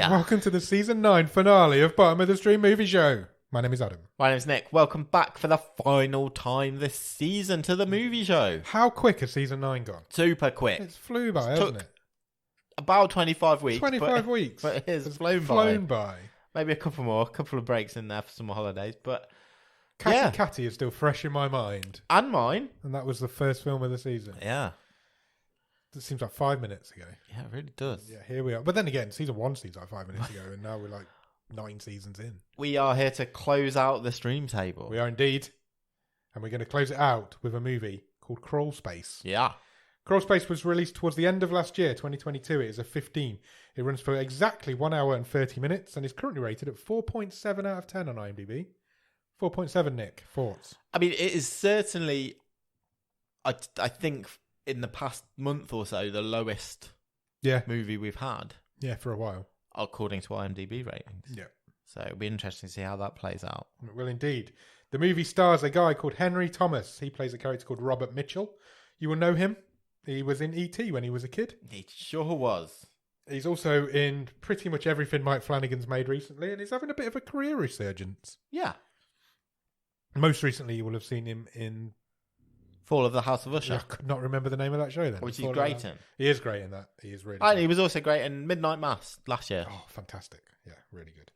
Yeah. Welcome to the season 9 finale of Bottom of the Stream Movie Show. My name is Adam. My name's Nick. Welcome back for the final time this season to the movie show. How quick has season 9 gone? Super quick. It's flew by, hasn't it? About 25 weeks. 25 weeks. But it has It's flown by. Maybe a couple more, a couple of breaks in there for some more holidays. But Catty is still fresh in my mind. And mine. And that was the first film of the season. Yeah. It seems like 5 minutes ago. Yeah, it really does. Yeah, here we are. But then again, season 1 seems like 5 minutes ago, and now we're like 9 seasons in. We are here to close out the stream table. We are indeed. And we're going to close it out with a movie called Crawlspace. Yeah. Crawlspace was released towards the end of last year, 2022. It is a 15. It runs for exactly 1 hour and 30 minutes and is currently rated at 4.7 out of 10 on IMDb. 4.7, Nick. Thoughts? I mean, it is certainly, I think, in the past month or so, the lowest movie we've had. Yeah, for a while. According to IMDb ratings. Yeah. So it'll be interesting to see how that plays out. It will indeed. The movie stars a guy called Henry Thomas. He plays a character called Robert Mitchell. You will know him. He was in E.T. when he was a kid. He sure was. He's also in pretty much everything Mike Flanagan's made recently, and he's having a bit of a career resurgence. Yeah. Most recently, you will have seen him in Fall of the House of Usher. I could not remember the name of that show then. Which he's great in. He is great in that. He is really And good. he was also great in Midnight Mass last year. Oh, fantastic. Yeah, really good.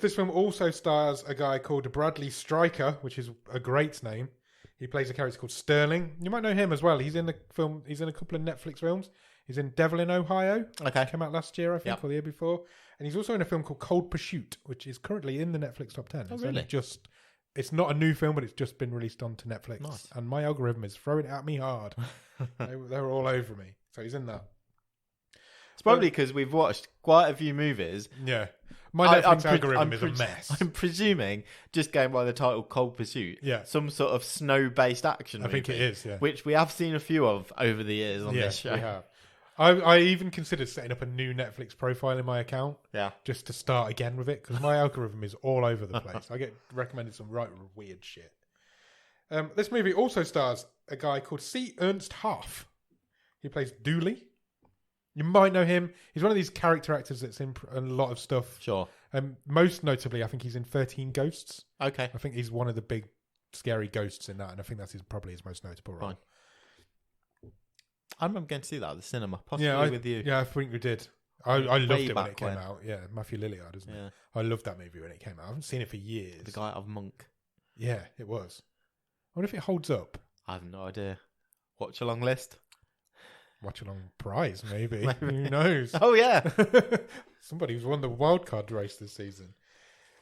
This film also stars a guy called Bradley Stryker, which is a great name. He plays a character called Sterling. You might know him as well. He's in a couple of Netflix films. He's in Devil in Ohio. Okay. Came out last year, I think, or the year before. And he's also in a film called Cold Pursuit, which is currently in the Netflix top 10. Oh, It's really? It's not a new film, but it's just been released onto Netflix. Nice. And my algorithm is throwing it at me hard. they were all over me. So he's in that. It's probably because we've watched quite a few movies. Yeah. My Netflix algorithm is a mess. I'm presuming, just going by the title Cold Pursuit, some sort of snow-based action movie. I think it is, yeah. Which we have seen a few of over the years on this show. We have. I even considered setting up a new Netflix profile in my account. Yeah. Just to start again with it, because my algorithm is all over the place. I get recommended some right weird shit. This movie also stars a guy called C. Ernst Harf. He plays Dudley. You might know him. He's one of these character actors that's in a lot of stuff. Sure. Most notably, I think he's in 13 Ghosts. Okay. I think he's one of the big scary ghosts in that, and I think that's probably his most notable role. Fine. I'm going to see that at the cinema, possibly with you. Yeah, I think we did. I loved it when it came out. Yeah, Matthew Lillard, isn't it? I loved that movie when it came out. I haven't seen it for years. The guy out of Monk. Yeah, it was. I wonder if it holds up. I have no idea. Watch along list. Watch along prize, maybe. Who knows? Oh, yeah. Somebody who's won the wildcard race this season.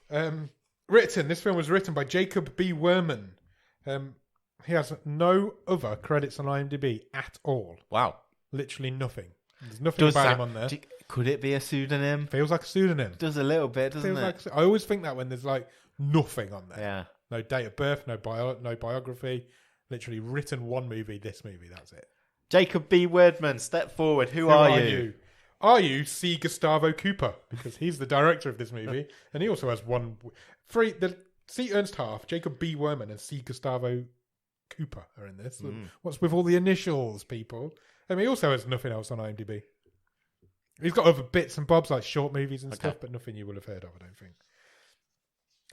This film was written by Jacob B. Werman. He has no other credits on IMDb at all. Wow. Literally nothing. There's nothing about him on there. Could it be a pseudonym? Feels like a pseudonym. Does a little bit, doesn't it? Like I always think that when there's like nothing on there. Yeah. No date of birth, no biography. Literally written one movie, this movie, that's it. Jacob B. Wordman, step forward. Who are you? Are you C. Gustavo Cooper? Because he's the director of this movie. And he also has C. Ernst Harf, Jacob B. Werman, and C. Gustavo Cooper are in this. What's with all the initials, people? I mean, he also has nothing else on IMDb. He's got other bits and bobs like short movies and stuff, but nothing you will have heard of, I don't think.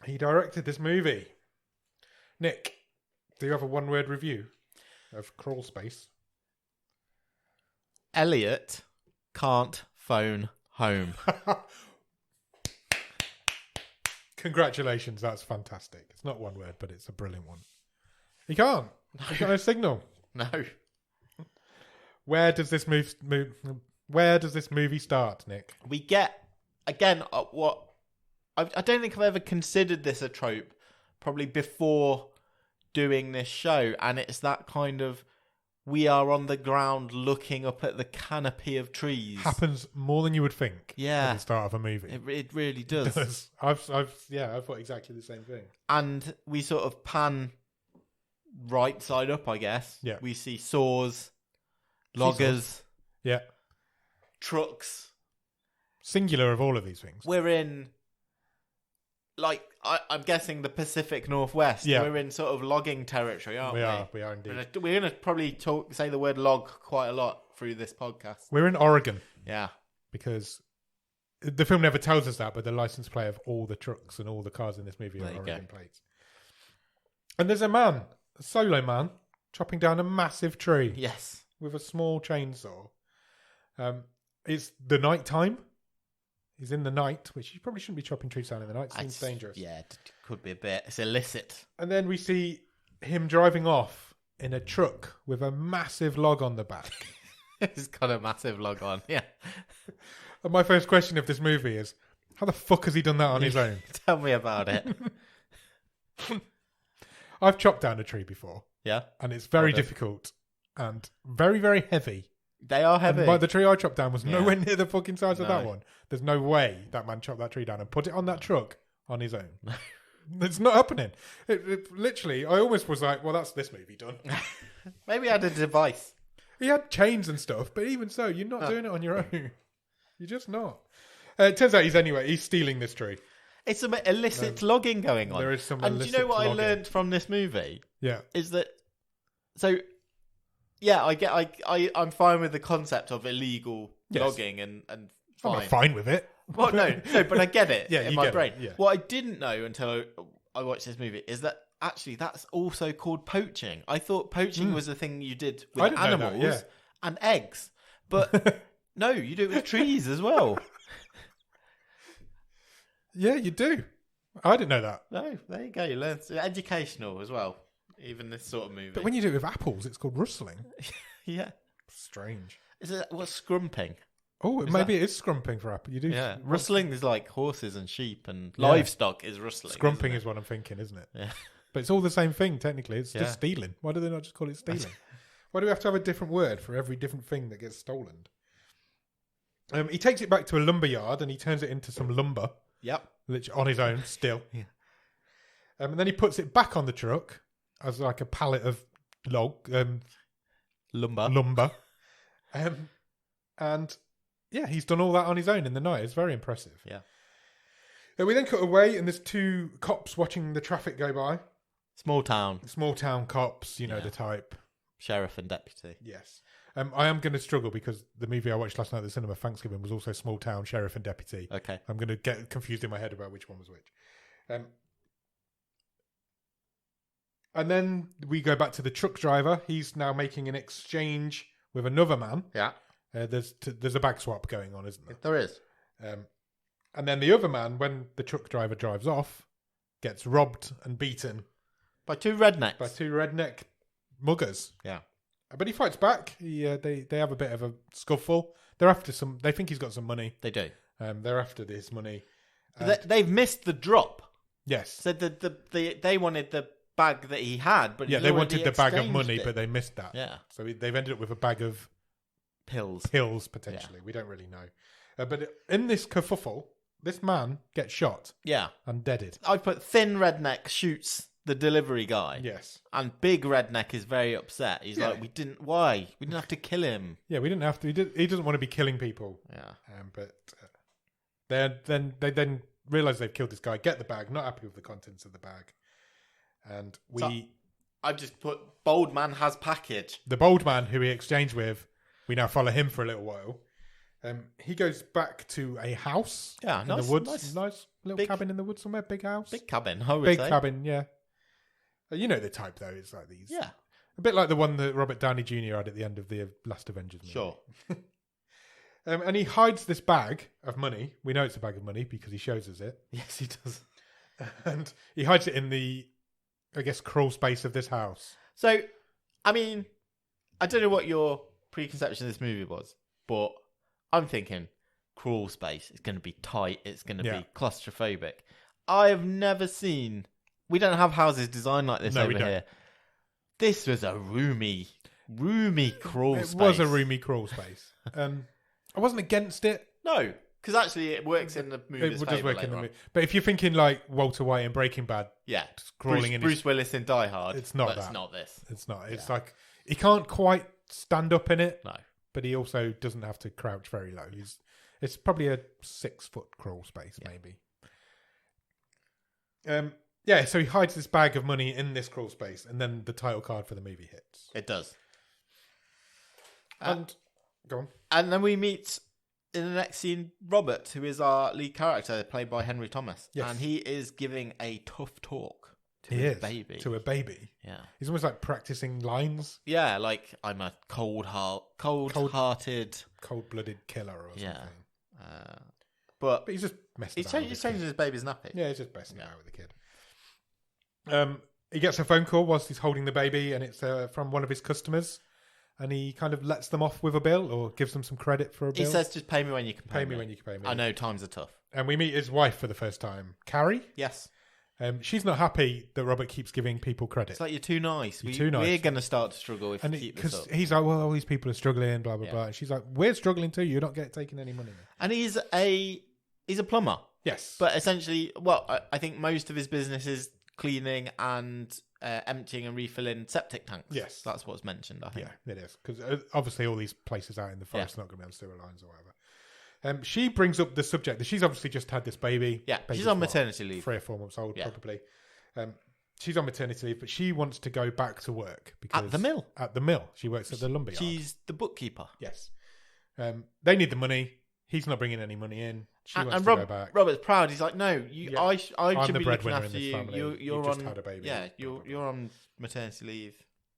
He directed this movie. Nick, do you have a one-word review of Crawlspace? Elliot can't phone home. Congratulations, that's fantastic. It's not one word, but it's a brilliant one. He can't. He's got no signal. No. Where does this movie start, Nick? We get, again, what... I don't think I've ever considered this a trope, probably before doing this show, and it's that kind of... We are on the ground looking up at the canopy of trees. Happens more than you would think. Yeah. At the start of a movie. It really does. It does. I've thought exactly the same thing. And we sort of pan right side up, I guess. Yeah. We see saws, loggers, trucks. Singular of all of these things. We're in, like, I'm guessing the Pacific Northwest. Yeah. We're in sort of logging territory, aren't we? We are indeed. We're going to probably say the word log quite a lot through this podcast. We're in Oregon. Yeah. Because the film never tells us that, but the license plate of all the trucks and all the cars in this movie are Oregon plates. And there's a solo man, chopping down a massive tree. Yes. With a small chainsaw. It's the night time. He's in the night, which you probably shouldn't be chopping trees down in the night. Seems dangerous. Yeah, it could be a bit. It's illicit. And then we see him driving off in a truck with a massive log on the back. He's got a massive log on, yeah. And my first question of this movie is, how the fuck has he done that on his own? Tell me about it. I've chopped down a tree before. Yeah. And it's very difficult and very, very heavy. They are heavy. And the tree I chopped down was nowhere near the fucking size of that one. There's no way that man chopped that tree down and put it on that truck on his own. It's not happening. It literally, I almost was like, well, that's this movie done. Maybe he had a device. He had chains and stuff, but even so, you're not doing it on your own. You're just not. It turns out he's stealing this tree. It's some illicit logging going on. There is some and illicit do you know what logging. I learned from this movie? Yeah. Is that... So... Yeah, I'm fine with the concept of illegal logging and fine. I'm not fine with it. Well, no, but I get it in my brain. Yeah. What I didn't know until I watched this movie is that actually that's also called poaching. I thought poaching was the thing you did with animals and eggs. But no, you do it with trees as well. Yeah, you do. I didn't know that. No, there you go. You learn. It's educational as well. Even this sort of movie. But when you do it with apples, it's called rustling. Yeah. Strange. Is it what's scrumping? Oh, maybe it is scrumping for apple. You do. Yeah. Rustling is like horses and sheep, and livestock is rustling. Scrumping is what I'm thinking, isn't it? Yeah. But it's all the same thing, technically. It's just stealing. Why do they not just call it stealing? Why do we have to have a different word for every different thing that gets stolen? He takes it back to a lumber yard and he turns it into some lumber. Yep. On his own, still. Yeah. And then he puts it back on the truck as like a pallet of lumber. And yeah, he's done all that on his own in the night. It's very impressive. Yeah. We then cut away and there's two cops watching the traffic go by. Small town cops, you know the type. Sheriff and deputy. Yes. I am going to struggle because the movie I watched last night at the cinema, Thanksgiving, was also small town, sheriff and deputy. Okay. I'm going to get confused in my head about which one was which. And then we go back to the truck driver. He's now making an exchange with another man. Yeah. There's a bag swap going on, isn't there? There is. And then the other man, when the truck driver drives off, gets robbed and beaten by two rednecks. By two redneck muggers. Yeah. But he fights back. They have a bit of a scuffle. They're after some. They think he's got some money. They do. They're after this money. They've missed the drop. Yes. So they wanted the bag that he had, but they wanted the bag of money, but they missed that. Yeah. So they've ended up with a bag of pills potentially. We don't really know. But in this kerfuffle, this man gets shot. Yeah. And deaded. I put thin redneck shoots the delivery guy. Yes. And big redneck is very upset. He's like, why? We didn't have to kill him. Yeah, we didn't have to. He doesn't want to be killing people. Yeah. But they then realise they've killed this guy, get the bag, not happy with the contents of the bag. And I've just put bold man has package. The bold man who he exchanged with, we now follow him for a little while. He goes back to a house in the woods. Nice little cabin in the woods somewhere. Big house. Big cabin, I would say. Big cabin, yeah. You know the type, though. It's like these. Yeah. A bit like the one that Robert Downey Jr. had at the end of the last Avengers movie. Sure. And he hides this bag of money. We know it's a bag of money because he shows us it. Yes, he does. And he hides it in the, I guess, crawl space of this house. So, I mean, I don't know what your preconception of this movie was, but I'm thinking crawl space. It's going to be tight. It's going to be claustrophobic. I have never seen... We don't have houses designed like this over here. This was a roomy crawl space. It was a roomy crawl space. I wasn't against it. No, because actually it works in the movie. It does work in the movie. But if you're thinking like Walter White in Breaking Bad, just crawling Bruce Willis in Die Hard, it's not that. It's not this. It's not. It's like he can't quite stand up in it. No, but he also doesn't have to crouch very low. It's probably a 6-foot crawl space, maybe. So he hides this bag of money in this crawl space, and then the title card for the movie hits. It does. And go on. And then we meet in the next scene, Robert, who is our lead character, played by Henry Thomas, Yes. and he is giving a tough talk to He his is. baby. To a baby. Yeah. He's almost like practicing lines. Yeah, like I'm a cold-hearted, Cold-blooded killer or something. yeah. But But he's just messing he's about with his changing kid. his baby's nappy. Yeah, he's just messing about with the kid. He gets a phone call whilst he's holding the baby, and it's from one of his customers. And he kind of lets them off with a bill or gives them some credit for a bill. He says, just pay me when you can pay me when you can pay me. I know times are tough. And we meet his wife for the first time, Carrie. Yes. She's not happy that Robert keeps giving people credit. It's like, you're too nice. Too nice. We're going to start to struggle if you keep this up. Because he's like, well, all these people are struggling, blah, blah, blah. And she's like, we're struggling too. You're not taking any money. And he's a plumber. Yes. But essentially, well, I think most of his business is cleaning and emptying and refilling septic tanks. Yes. That's what's mentioned, I think. Yeah, it is. Because obviously all these places out in the forest are not going to be on sewer lines or whatever. She brings up the subject that she's obviously just had this baby. Yeah, Baby's she's on maternity leave. 3 or 4 months old, probably. She's on maternity leave, but she wants to go back to work. Because At the mill. At the mill. She works at the lumberyard. She's the bookkeeper. Yes. They need the money. He's not bringing any money in. She wants to go back. Robert's proud. He's like, no, I should the be looking breadwinner after in you. this family. You're just on, had a baby. yeah, you're on maternity leave.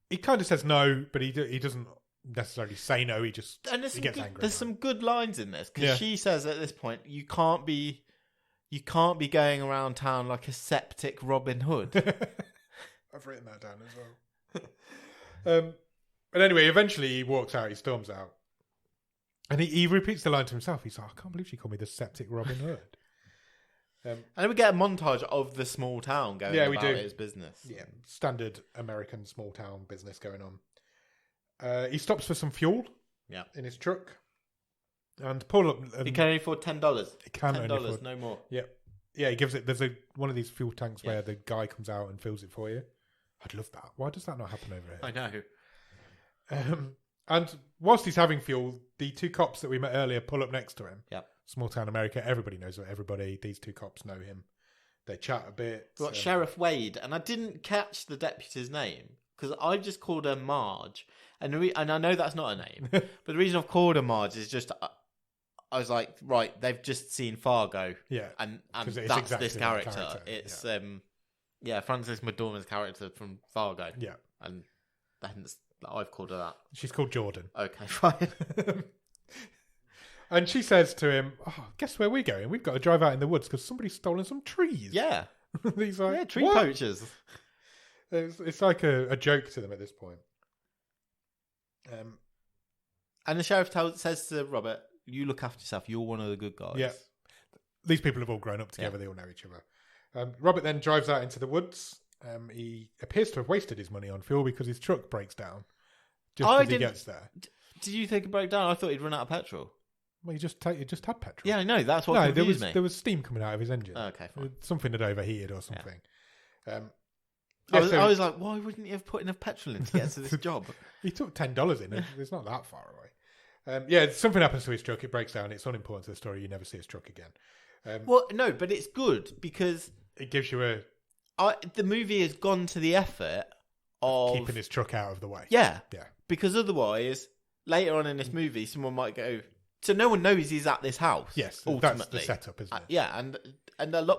He kind of says no, but he doesn't necessarily say no. He just And he gets angry. there's some good lines in this, because Yeah. she says at this point, you can't be going around town like a septic Robin Hood. I've written that down as well. But anyway, eventually he walks out. He storms out, and he repeats the line to himself. He's like, I can't believe she called me the septic Robin Hood. And then we get a montage of the small town going about his business. Yeah, standard American small town business going on. He stops for some fuel. Yeah. In his truck, and pull up. He can only afford $10. He can only $10, afford no more. Yeah, yeah. He gives it. There's one of these fuel tanks where the guy comes out and fills it for you. I'd love that. Why does that not happen over here? I know. And whilst he's having fuel, the 2 cops that we met earlier pull up next to him. Yep. Small town America. Everybody knows everybody. These 2 cops know him. They chat a bit. We've got Sheriff Wade, and I didn't catch the deputy's name because I just called her Marge, and I know that's not a name, but the reason I've called her Marge is just I was like, right, they've just seen Fargo, and that's exactly this that character. It's Frances McDormand's character from Fargo, and hence I've called her that. She's called Jordan. Okay, fine. And she says to him, guess where we're going? We've got to drive out in the woods because somebody's stolen some trees. Yeah. He's like, tree poachers. It's like a joke to them at this point. And the sheriff says to Robert, you look after yourself. You're one of the good guys. Yeah. These people have all grown up together. They all know each other. Robert then drives out into the woods. He appears to have wasted his money on fuel because his truck breaks down just as he gets there. Did you think it broke down? I thought he'd run out of petrol. Well, he just had petrol. Yeah, I know. That's what confused me. There was steam coming out of his engine. Okay, fine. Something had overheated or something. Yeah. I was like, why wouldn't you have put enough petrol in to get to this job? He took $10 in. It's not that far away. Something happens to his truck. It breaks down. It's unimportant to the story. You never see his truck again. Well, no, but it's good because it gives you the movie has gone to the effort of keeping his truck out of the way. Yeah. Yeah. Because otherwise, later on in this movie, someone might go. So no one knows he's at this house. Yes, ultimately. That's the setup, isn't it? Yeah, and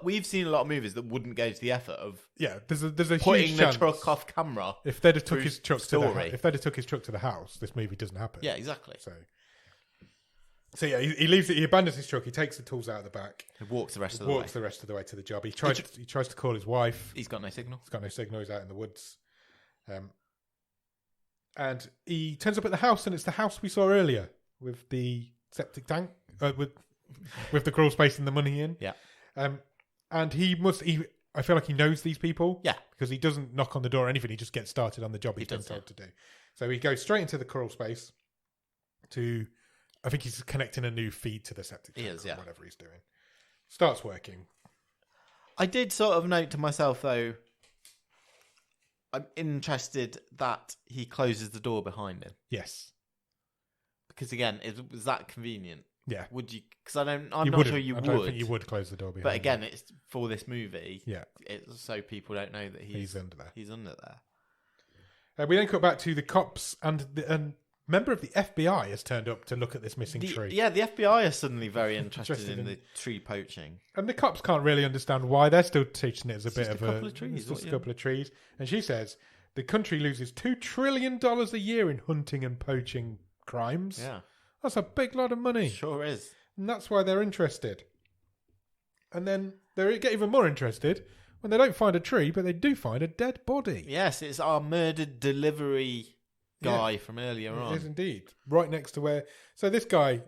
we've seen a lot of movies that wouldn't go to the effort of there's a putting huge the chance truck off camera. If they'd have took his truck to the house, this movie doesn't happen. Yeah, exactly. So yeah, he leaves it. He abandons his truck. He takes the tools out of the back. He walks the rest of the way to the job. He tries to call his wife. He's got no signal. He's out in the woods. And he turns up at the house, and it's the house we saw earlier with the septic tank, with the crawl space and the money in. Yeah. And I feel like he knows these people. Yeah. Because he doesn't knock on the door or anything. He just gets started on the job he's been told to do. So he goes straight into the crawl space I think he's connecting a new feed to the septic tank or whatever he's doing. Starts working. I did sort of note to myself, though, I'm interested that he closes the door behind him. Yes. Because again, was that convenient? Yeah. Would you? Because I'm not sure you would. I don't think you would close the door behind him. But again, it's for this movie. Yeah. It's so people don't know that he's under there. He's under there. We then cut back to the cops and member of the FBI has turned up to look at this missing tree. Yeah, the FBI are suddenly very interested in the tree poaching. And the cops can't really understand why. They're still teaching it as a bit of couple of trees. Just a couple of trees. And she says the country loses $2 trillion a year in hunting and poaching crimes. Yeah. That's a big lot of money. Sure is. And that's why they're interested. And then they get even more interested when they don't find a tree, but they do find a dead body. Yes, it's our murdered delivery guy from earlier on. It is indeed. Right next to where... So this guy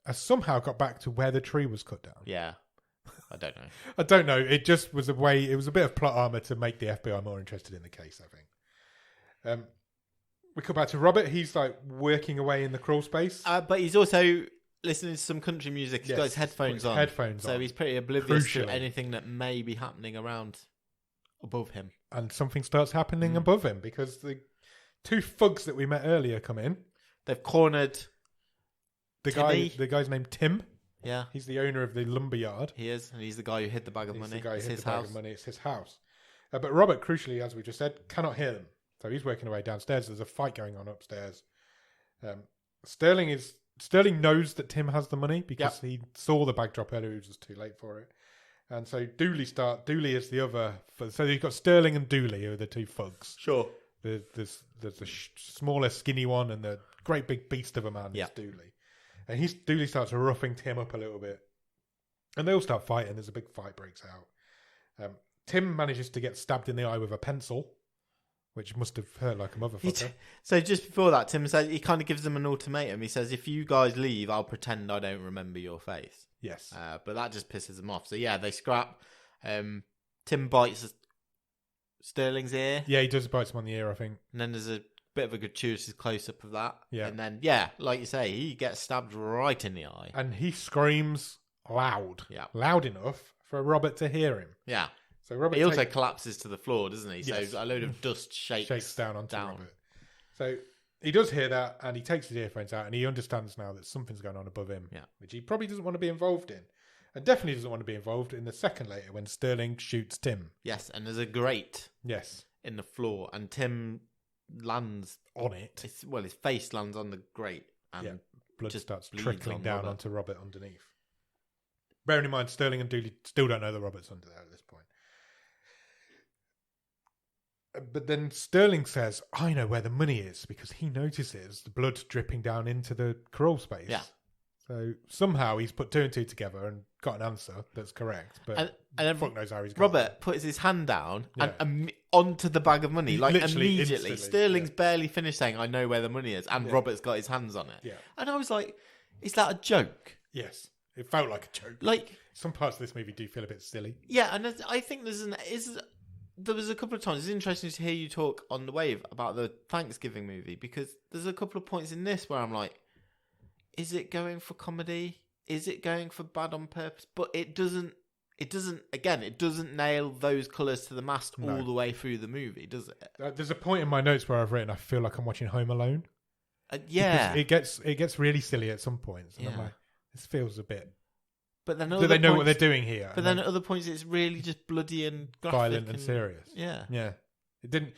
has somehow got back to where the tree was cut down. Yeah. I don't know. I don't know. It just was a way... It was a bit of plot armor to make the FBI more interested in the case, I think. We come back to Robert. He's like working away in the crawl space. But he's also listening to some country music. He's got his headphones on. So he's pretty oblivious to anything that may be happening around above him. And something starts happening above him because the 2 thugs that we met earlier come in. They've cornered the guy's named Tim. Yeah. He's the owner of the lumber yard. He is. And he's the guy who hid the bag of money. It's his house. It's his house. But Robert, crucially, as we just said, cannot hear them. So he's working away downstairs. There's a fight going on upstairs. Sterling knows that Tim has the money because he saw the bag drop earlier. It was just too late for it. And so Dudley is the other. So you've got Sterling and Dudley who are the 2 thugs. Sure. There's the smaller, skinny one and the great big beast of a man is Dudley. And Dudley starts roughing Tim up a little bit. And they all start fighting. There's a big fight breaks out. Tim manages to get stabbed in the eye with a pencil, which must have hurt like a motherfucker. So just before that, Tim says he kind of gives them an ultimatum. He says, if you guys leave, I'll pretend I don't remember your face. Yes. But that just pisses them off. So yeah, they scrap. Tim bites Sterling's ear. Yeah, he does bite him on the ear, I think. And then there's a bit of a gratuitous close-up of that. Yeah. And then, like you say, he gets stabbed right in the eye. And he screams loud. Yeah. Loud enough for Robert to hear him. Yeah. So Robert he also collapses to the floor, doesn't he? Yes. So a load of dust shakes down onto Robert. So he does hear that, and he takes his earphones out, and he understands now that something's going on above him, which he probably doesn't want to be involved in. And definitely doesn't want to be involved in the second later when Sterling shoots Tim. Yes, and there's a grate Yes. in the floor, and Tim lands on it. His face lands on the grate, and blood just starts trickling down onto Robert underneath. Bearing in mind, Sterling and Dudley still don't know that Robert's under there at this point. But then Sterling says, I know where the money is, because he notices the blood dripping down into the crawl space. Yeah. So somehow he's put 2 and 2 together and got an answer that's correct. But and then fuck knows how he's got Robert puts his hand down and onto the bag of money, like immediately. Sterling's barely finished saying, I know where the money is, and Robert's got his hands on it. Yeah. And I was like, is that a joke? Yes. It felt like a joke. Like, some parts of this movie do feel a bit silly. Yeah, and I think there was a couple of times, it's interesting to hear you talk on the wave about the Thanksgiving movie, because there's a couple of points in this where I'm like, is it going for comedy? Is it going for bad on purpose? But it doesn't nail those colours to the mast all the way through the movie, does it? There's a point in my notes where I've written, I feel like I'm watching Home Alone. Yeah. Because it gets really silly at some points. And I'm like, this feels a bit... But then do they know what they're doing here? But then at other points, it's really just bloody and graphic. Violent and serious. Yeah. Yeah. It didn't...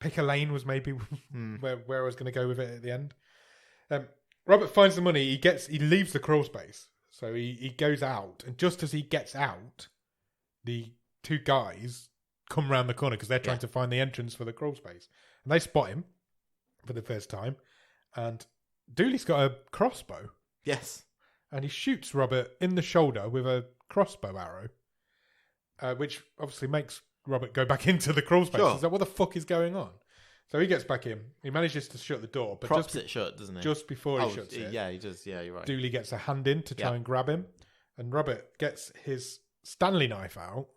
Pick a lane was maybe where I was going to go with it at the end. Robert finds the money. He leaves the crawl space. So he goes out. And just as he gets out, the 2 guys come round the corner because they're trying to find the entrance for the crawl space. And they spot him for the first time. And Dooley's got a crossbow. Yes. And he shoots Robert in the shoulder with a crossbow arrow, which obviously makes Robert go back into the crawl space. Sure. He's like, what the fuck is going on? So he gets back in. He manages to shut the door. But props it shut, doesn't he? Just before he shuts it. Yeah, he does. Yeah, you're right. Dooley gets a hand in to try and grab him. And Robert gets his Stanley knife out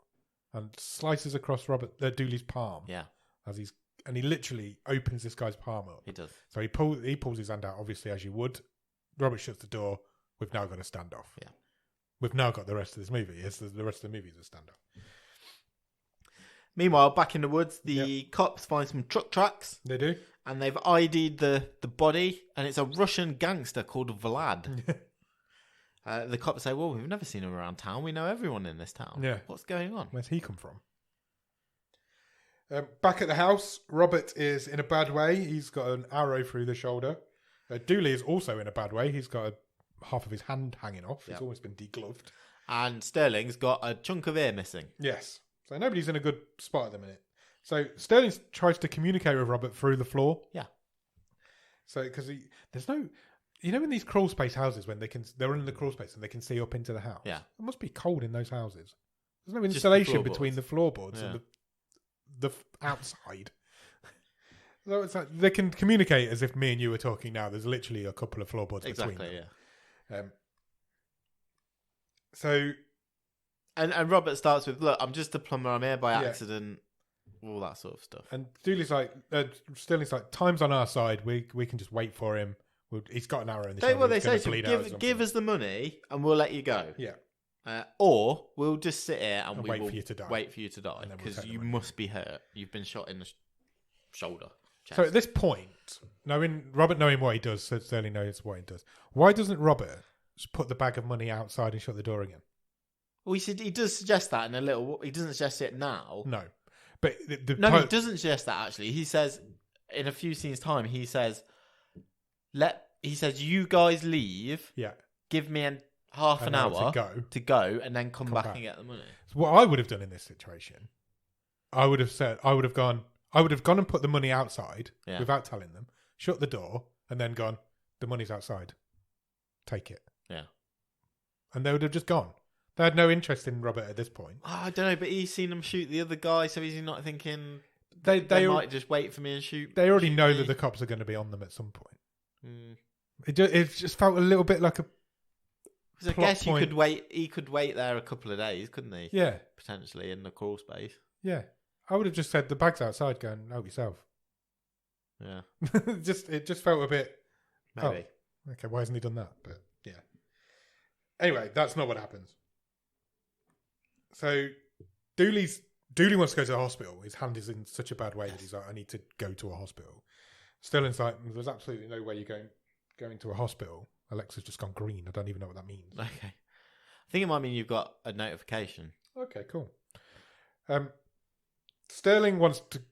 and slices across Dooley's palm. Yeah. And he literally opens this guy's palm up. He does. So he pulls his hand out, obviously, as you would. Robert shuts the door. We've now got a standoff. Yeah. We've now got the rest of this movie. The rest of the movie is a standoff. Meanwhile, back in the woods, the cops find some truck tracks. They do. And they've ID'd the body, and it's a Russian gangster called Vlad. The cops say, well, we've never seen him around town. We know everyone in this town. Yeah. What's going on? Where's he come from? Back at the house, Robert is in a bad way. He's got an arrow through the shoulder. Dudley is also in a bad way. He's got half of his hand hanging off. It's almost been degloved. And Sterling's got a chunk of ear missing. Yes. So nobody's in a good spot at the minute. So Sterling tries to communicate with Robert through the floor. Yeah. So because there's no, in these crawl space houses when they're in the crawl space and they can see up into the house. Yeah. It must be cold in those houses. There's no insulation between the floorboards and the outside. So it's like they can communicate as if me and you were talking now. There's literally a couple of floorboards between them. Yeah. So, and Robert starts with, "Look, I'm just a plumber. I'm here by accident." All that sort of stuff. And Dudley's Sterling's like, "Time's on our side. We can just wait for him. He's got an arrow in the shoulder. What they say to him, give us the money and we'll let you go. Yeah. Or we'll just sit here and we wait will for you to die. Wait for you to die because you must be hurt. You've been shot in the shoulder. Chest. So at this point, Robert knowing what he does, so Sterling knows what he does. Why doesn't Robert just put the bag of money outside and shut the door again? Well, he does suggest that in a little. He doesn't suggest it now. No, but he doesn't suggest that actually. He says in a few scenes time, he says, you guys leave. Yeah. Give me half an hour to go, and then come back and get the money. So what I would have done in this situation, I would have gone and put the money outside without telling them, shut the door, and then gone, the money's outside. Take it. Yeah. And they would have just gone. They had no interest in Robert at this point. Oh, I don't know, but he's seen them shoot the other guy, so he's not thinking they might just wait for me and shoot. They already know that the cops are going to be on them at some point. Mm. It just felt a little bit like a. I guess he could wait. He could wait there a couple of days, couldn't he? Yeah, potentially in the crawl space. Yeah, I would have just said the bag's outside. Go and help yourself. Yeah, it just felt a bit. Maybe. Oh, okay, why hasn't he done that? But yeah. Anyway, that's not what happens. So, Dudley wants to go to the hospital. His hand is in such a bad way that he's like, I need to go to a hospital. Sterling's like, there's absolutely no way you're going to a hospital. Alexa's just gone green. I don't even know what that means. Okay. I think it might mean you've got a notification. Okay, cool. Sterling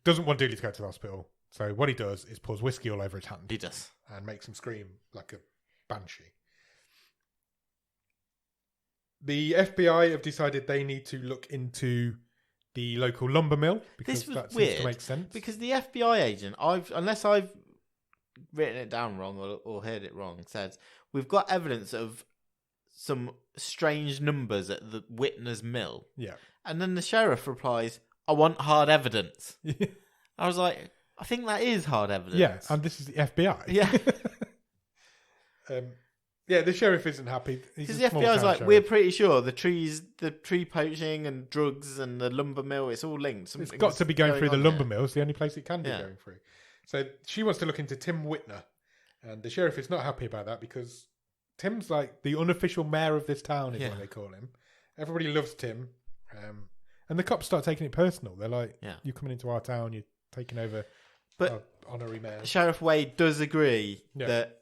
doesn't want Dudley to go to the hospital. So what he does is pours whiskey all over his hand. He does. And makes him scream like a banshee. The FBI have decided they need to look into the local lumber mill because that seems to make sense. Because the FBI agent, unless I've written it down wrong or heard it wrong, says we've got evidence of some strange numbers at the Whitner's mill. Yeah. And then the sheriff replies, I want hard evidence. I was like, I think that is hard evidence. Yeah, and this is the FBI. Yeah. Yeah, the sheriff isn't happy. Because the FBI's like, we're pretty sure the tree poaching and drugs and the lumber mill, it's all linked. It's got to be going through the lumber mill. It's the only place it can be going through. So she wants to look into Tim Whitner. And the sheriff is not happy about that because Tim's like the unofficial mayor of this town is what they call him. Everybody loves Tim. And the cops start taking it personal. They're like, you're coming into our town, you're taking over our honorary mayor. Sheriff Wade does agree that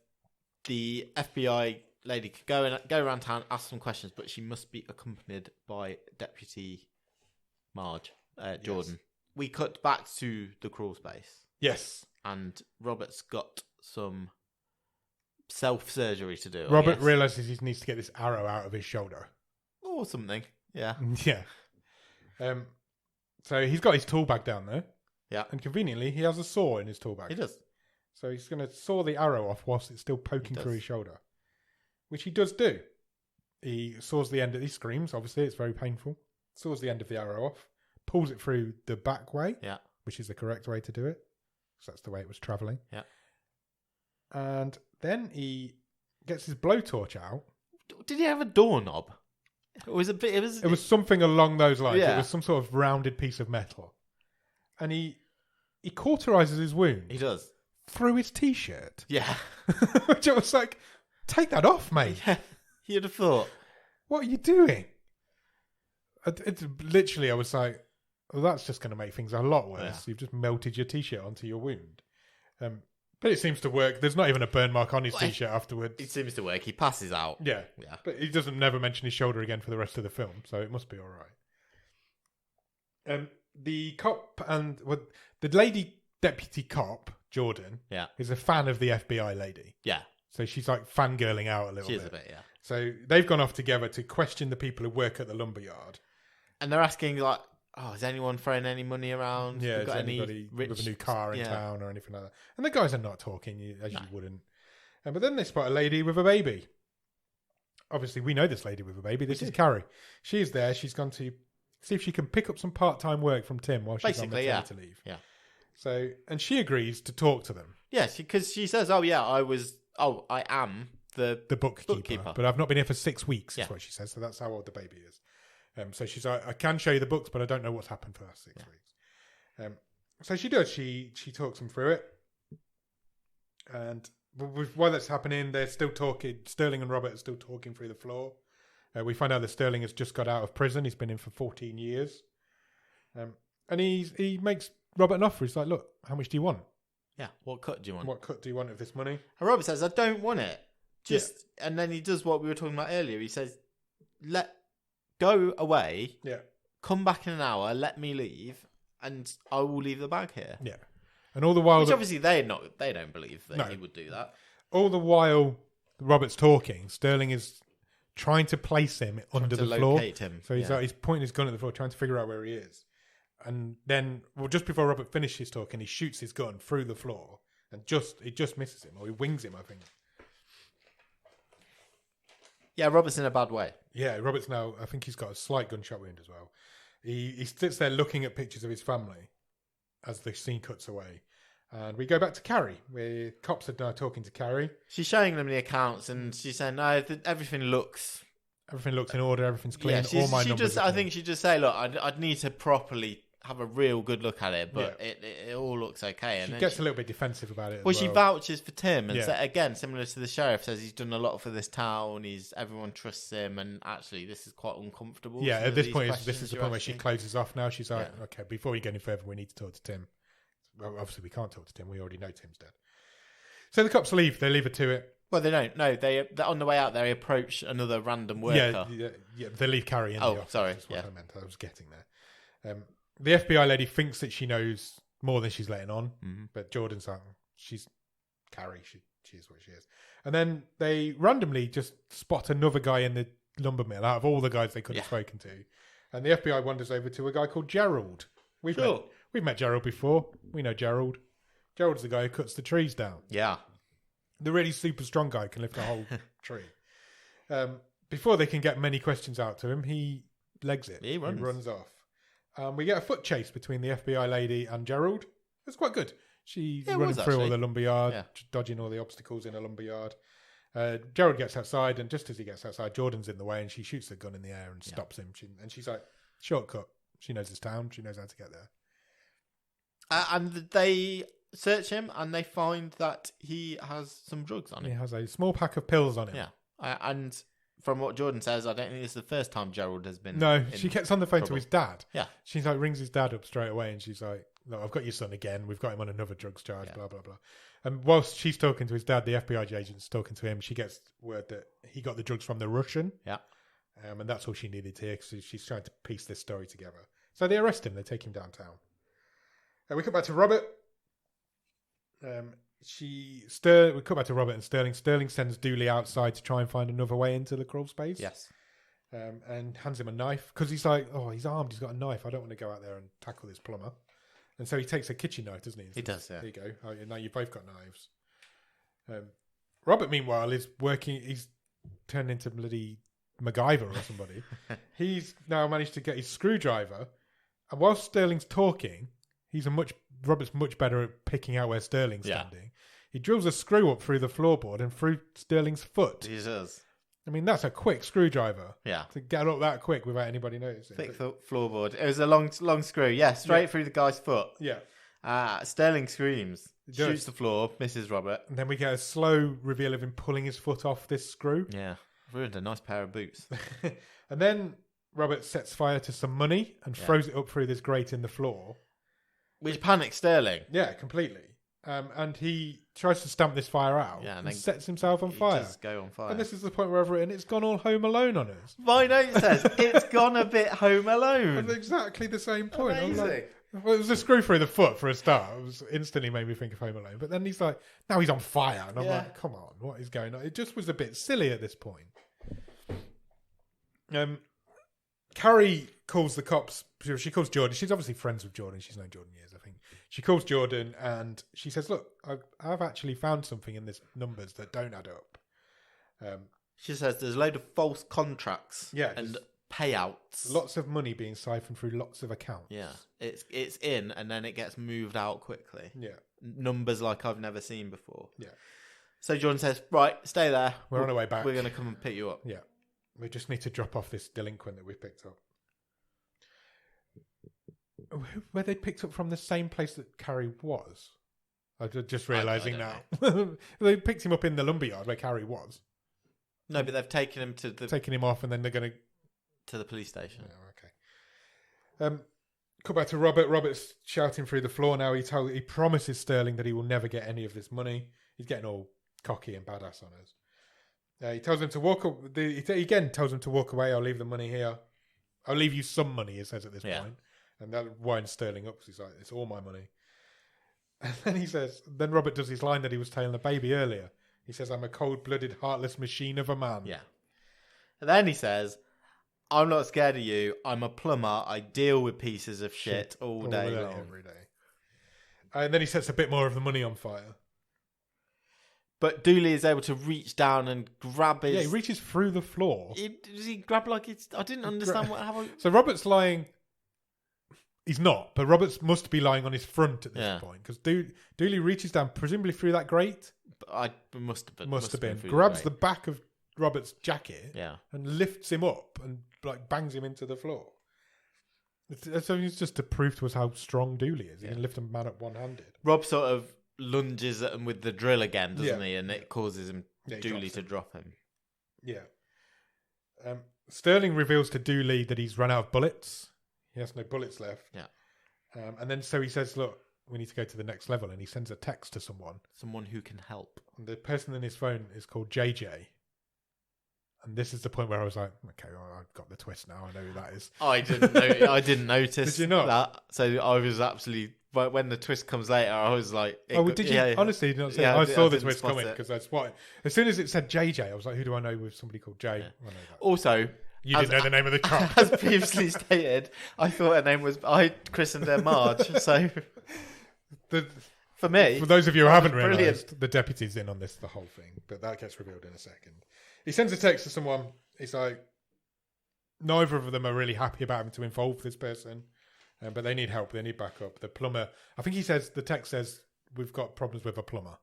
the FBI lady could go around town, ask some questions, but she must be accompanied by Deputy Marge Jordan. Yes. We cut back to the crawl space. Yes. And Robert's got some self-surgery to do. Robert realises he needs to get this arrow out of his shoulder. Or something. Yeah. Yeah. So he's got his tool bag down there. Yeah. And conveniently, he has a saw in his tool bag. He does. So he's going to saw the arrow off whilst it's still poking through his shoulder. Which he does do. He saws the end he screams, obviously, it's very painful. Saws the end of the arrow off. Pulls it through the back way. Yeah. Which is the correct way to do it. So that's the way it was travelling. Yeah. And then he gets his blowtorch out. Did he have a doorknob? It was something along those lines. Yeah. It was some sort of rounded piece of metal. And he cauterises his wound. He does. Through his t-shirt. Yeah. Which I was like, take that off, mate. Yeah. You'd have thought. What are you doing? It's literally, I was like, well, that's just going to make things a lot worse. Yeah. You've just melted your t-shirt onto your wound. But it seems to work. There's not even a burn mark on his t-shirt afterwards. It seems to work. He passes out. Yeah. But he doesn't never mention his shoulder again for the rest of the film, so it must be all right. the cop and the lady deputy cop, Jordan, is a fan of the FBI lady. Yeah. So she's like fangirling out a little bit. She is a bit, yeah. So they've gone off together to question the people who work at the lumberyard. And they're asking, like, is anyone throwing any money around? Yeah, got is anybody with a new car in town or anything like that? And the guys are not talking, as you wouldn't. But then they spot a lady with a baby. Obviously, we know this lady with a baby. This is Carrie. She's there. She's gone to see if she can pick up some part-time work from Tim while she's on maternity leave. Yeah. So, and she agrees to talk to them. Yeah, because she says, I am the bookkeeper. But I've not been here for 6 weeks, is what she says. So that's how old the baby is. So she's like, I can show you the books, but I don't know what's happened for the last 6 weeks. So she does. She talks them through it. And while that's happening, they're still talking. Sterling and Robert are still talking through the floor. We find out that Sterling has just got out of prison. He's been in for 14 years. And he makes Robert an offer. He's like, look, how much do you want? Yeah, what cut do you want? What cut do you want of this money? And Robert says, I don't want it. And then he does what we were talking about earlier. He says, go away. Yeah. Come back in an hour. Let me leave, and I will leave the bag here. Yeah. And all the while, obviously they don't believe that he would do that. All the while, Robert's talking. Sterling is trying to place him under the floor. Locate him. So he's pointing his gun at the floor, trying to figure out where he is. And then, just before Robert finishes talking, he shoots his gun through the floor, and it just misses him, or he wings him, I think. Yeah, Robert's in a bad way. Yeah, Robert's now, I think he's got a slight gunshot wound as well. He sits there looking at pictures of his family as the scene cuts away. And we go back to Carrie, where cops are now talking to Carrie. She's showing them the accounts, and she's saying, no, everything looks in order, everything's clean, all my numbers are clean. I think she'd just say, look, I'd need to properly have a real good look at it, but it all looks okay. And she gets a little bit defensive about it. She vouches for Tim, and again, similar to the sheriff, says he's done a lot for this town. Everyone trusts him, and actually, this is quite uncomfortable. Yeah, at this point, this is the point where she closes off. Now she's like, okay, before we go any further, we need to talk to Tim. Well, obviously, we can't talk to Tim. We already know Tim's dead. So the cops leave. They leave her to it. Well, they don't. No, they're on the way out. They approach another random worker. Yeah. They leave Carrie in the office. Sorry. That's what I meant. I was getting there. The FBI lady thinks that she knows more than she's letting on, but Jordan's like, she's Carrie. She is what she is. And then they randomly just spot another guy in the lumber mill out of all the guys they could have spoken to. And the FBI wanders over to a guy called Gerald. We've met Gerald before. We know Gerald. Gerald's the guy who cuts the trees down. Yeah. The really super strong guy can lift a whole tree. Before they can get many questions out to him, he legs it. He runs off. We get a foot chase between the FBI lady and Gerald. It's quite good. She's running through all the lumberyard, dodging all the obstacles in a lumberyard. Gerald gets outside, and just as he gets outside, Jordan's in the way, and she shoots the gun in the air and stops him. She's like, shortcut. She knows this town. She knows how to get there. And they search him, and they find that he has some drugs on him. He has a small pack of pills on him. Yeah. And from what Jordan says, I don't think this is the first time Gerald has been. No, she gets on the phone to his dad. Yeah. She's like, rings his dad up straight away, and she's like, "Look, I've got your son again. We've got him on another drugs charge, blah, blah, blah." And whilst she's talking to his dad, the FBI agent's talking to him, she gets word that he got the drugs from the Russian. Yeah. And that's all she needed to hear, because she's trying to piece this story together. So they arrest him. They take him downtown. We come back to Robert. We come back to Robert and Sterling. Sterling sends Dudley outside to try and find another way into the Crawlspace. Yes. And hands him a knife, because he's like, he's armed, he's got a knife. I don't want to go out there and tackle this plumber. And so he takes a kitchen knife, doesn't he? He does, yeah. There you go. Oh, now you've both got knives. Robert, meanwhile, is working. He's turned into bloody MacGyver or somebody. He's now managed to get his screwdriver. And while Sterling's talking, Robert's much better at picking out where Sterling's standing. He drills a screw up through the floorboard and through Sterling's foot. He does. I mean, that's a quick screwdriver. Yeah. To get up that quick without anybody noticing. Thick floorboard. It was a long screw. Yeah, straight through the guy's foot. Yeah. Sterling screams, shoots the floor, misses Robert. And then we get a slow reveal of him pulling his foot off this screw. Yeah. Ruined a nice pair of boots. And then Robert sets fire to some money and throws it up through this grate in the floor. Which panics Sterling. Yeah, completely. And he tries to stamp this fire out Yeah, and then sets himself on fire. Just go on fire. And this is the point where I've written, it's gone all Home Alone on us. My note says, it's gone a bit Home Alone. At exactly the same point. I'm Amazing. like, well, it was a screw through the foot for a start. It was instantly made me think of Home Alone. But then he's like, now he's on fire. And I'm like, come on, what is going on? It just was a bit silly at this point. Carrie calls the cops. She calls Jordan. She's obviously friends with Jordan. She's known Jordan years, I think. She calls Jordan and she says, look, I've actually found something in this numbers that don't add up. She says there's a load of false contracts and payouts. Lots of money being siphoned through lots of accounts. Yeah, it's in and then it gets moved out quickly. Yeah. Numbers like I've never seen before. Yeah. So Jordan says, right, stay there. We're on our way back. We're going to come and pick you up. Yeah. We just need to drop off this delinquent that we've picked up. Were they picked up from the same place that Carrie was? I'm just realising now. They picked him up in the lumberyard where Carrie was. No, but they've taken him to the... Taking him off and then they're going to... To the police station. Oh, okay. Come back to Robert. Robert's shouting through the floor now. He promises Sterling that he will never get any of this money. He's getting all cocky and badass on us. He tells him to walk. He again tells him to walk away. I'll leave the money here. I'll leave you some money. He says at this point, and that winds Sterling up because he's like, "It's all my money." And then he says, then Robert does his line that he was telling the baby earlier. He says, "I'm a cold-blooded, heartless machine of a man." Yeah. And then he says, "I'm not scared of you. I'm a plumber. I deal with pieces of shit all day long, every day." And then he sets a bit more of the money on fire. But Dudley is able to reach down and grab his... Yeah, he reaches through the floor. Does he grab like it's... I didn't understand how... So Robert's lying... He's not, but Roberts must be lying on his front at this point. Because Dudley reaches down, presumably through that grate. Must have been. Must have been. Grabs the back of Robert's jacket and lifts him up and like bangs him into the floor. So it's just to prove to us how strong Dudley is. He can lift a man up one-handed. Rob sort of lunges at him with the drill again, doesn't he? And it causes him, Dudley, to drop him. Yeah. Sterling reveals to Dudley that he's run out of bullets. He has no bullets left. Yeah. And then so he says, look, we need to go to the next level. And he sends a text to someone. Someone who can help. And the person in his phone is called JJ. And this is the point where I was like, okay, well, I've got the twist now. I know who that is. I didn't notice. Did you not? That. So I was absolutely... But when the twist comes later, I was like... Did you? Honestly, not say I saw the twist coming because I spotted. As soon as it said JJ, I was like, who do I know with somebody called Jay? Yeah. I know that. Also... You didn't know the name of the cop. As previously stated, I thought her name was... I christened her Marge, so... For me... For those of you who haven't realised, the deputy's in on this, the whole thing. But that gets revealed in a second. He sends a text to someone. He's like... Neither of them are really happy about having to involve this person. But they need help. They need backup. The plumber... I think he says... The text says, we've got problems with a plumber.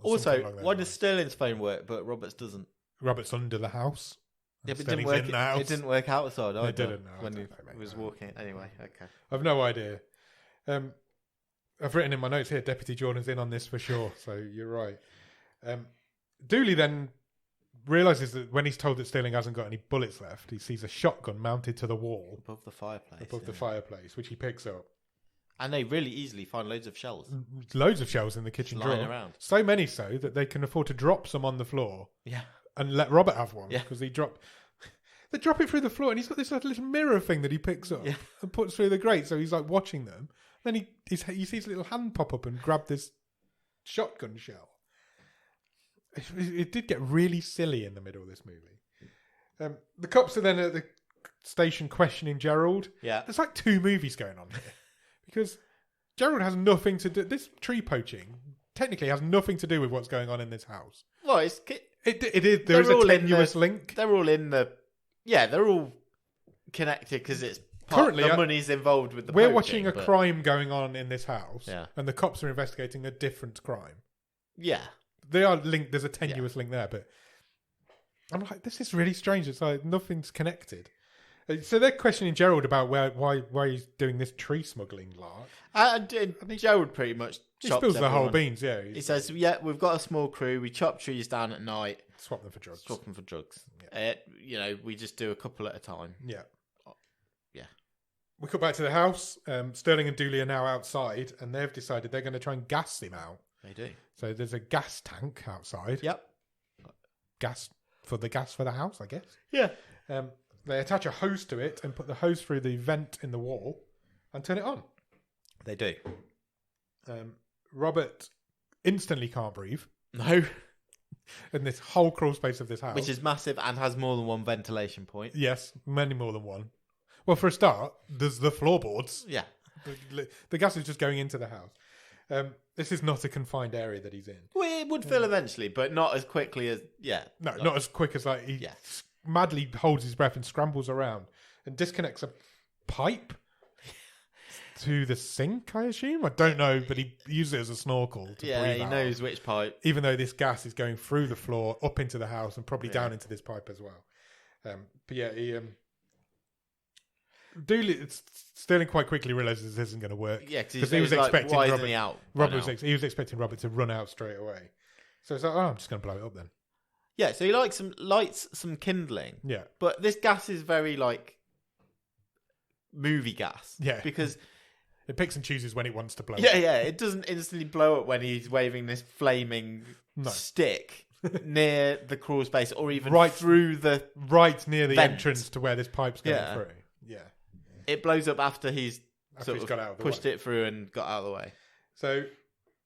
Also, why does Sterling's phone work, but Robert's doesn't? Robert's under the house. Yeah, but it didn't work outside either. It didn't. When he was walking. Anyway, okay. I've no idea. I've written in my notes here, Deputy Jordan's in on this for sure. So you're right. Dooley then realises that when he's told that Sterling hasn't got any bullets left, he sees a shotgun mounted to the wall. Above the fireplace. The fireplace, which he picks up. And they really easily find loads of shells. Loads of shells in the kitchen drawer. Lying around. So many so that they can afford to drop some on the floor. Yeah. And let Robert have one. Yeah. Because they drop it through the floor and he's got this little mirror thing that he picks up and puts through the grate. So he's like watching them. Then he sees a little hand pop up and grab this shotgun shell. It did get really silly in the middle of this movie. The cops are then at the station questioning Gerald. Yeah. There's like two movies going on here. Because Gerald has nothing to do... This tree poaching technically has nothing to do with what's going on in this house. Well, it is. There is a tenuous link. They're all in the... Yeah, they're all connected because it's... Currently, the money's involved with the We're poaching, watching a crime going on in this house. Yeah. And the cops are investigating a different crime. Yeah. They are linked. There's a tenuous link there, but I'm like, this is really strange. It's like nothing's connected. So they're questioning Gerald about why he's doing this tree smuggling lark. Gerald pretty much he spills the whole beans. Yeah, he says, "Yeah, we've got a small crew. We chop trees down at night, swap them for drugs. Yeah. We just do a couple at a time. Yeah, yeah." We cut back to the house. Sterling and Dooley are now outside, and they've decided they're going to try and gas him out. They do. So there's a gas tank outside. Yep. Gas for the house, I guess. Yeah. They attach a hose to it and put the hose through the vent in the wall and turn it on. They do. Robert instantly can't breathe No. in this whole crawl space of this house. Which is massive and has more than one ventilation point. Yes, many more than one. Well, for a start, there's the floorboards. Yeah. The gas is just going into the house. This is not a confined area that he's in. Well, it would fill eventually, but not as quickly as... Yeah. No, not as quick as he madly holds his breath and scrambles around and disconnects a pipe to the sink, I assume. I don't know, but he uses it as a snorkel to breathe out. He knows which pipe. Even though this gas is going through the floor, up into the house, and probably down into this pipe as well. But yeah, Sterling quite quickly realizes this isn't going to work. Yeah, because he was expecting why isn't he out? He was expecting Robert to run out straight away. So it's like, I'm just going to blow it up then. Yeah, so he lights some kindling. Yeah. But this gas is very movie gas. Yeah. Because it picks and chooses when it wants to blow up. Yeah, it doesn't instantly blow up when he's waving this flaming stick near the crawl space or even through the right near the vent. entrance to where this pipe's going through. Yeah. It blows up after he's got out of the pushed way. it through and got out of the way. So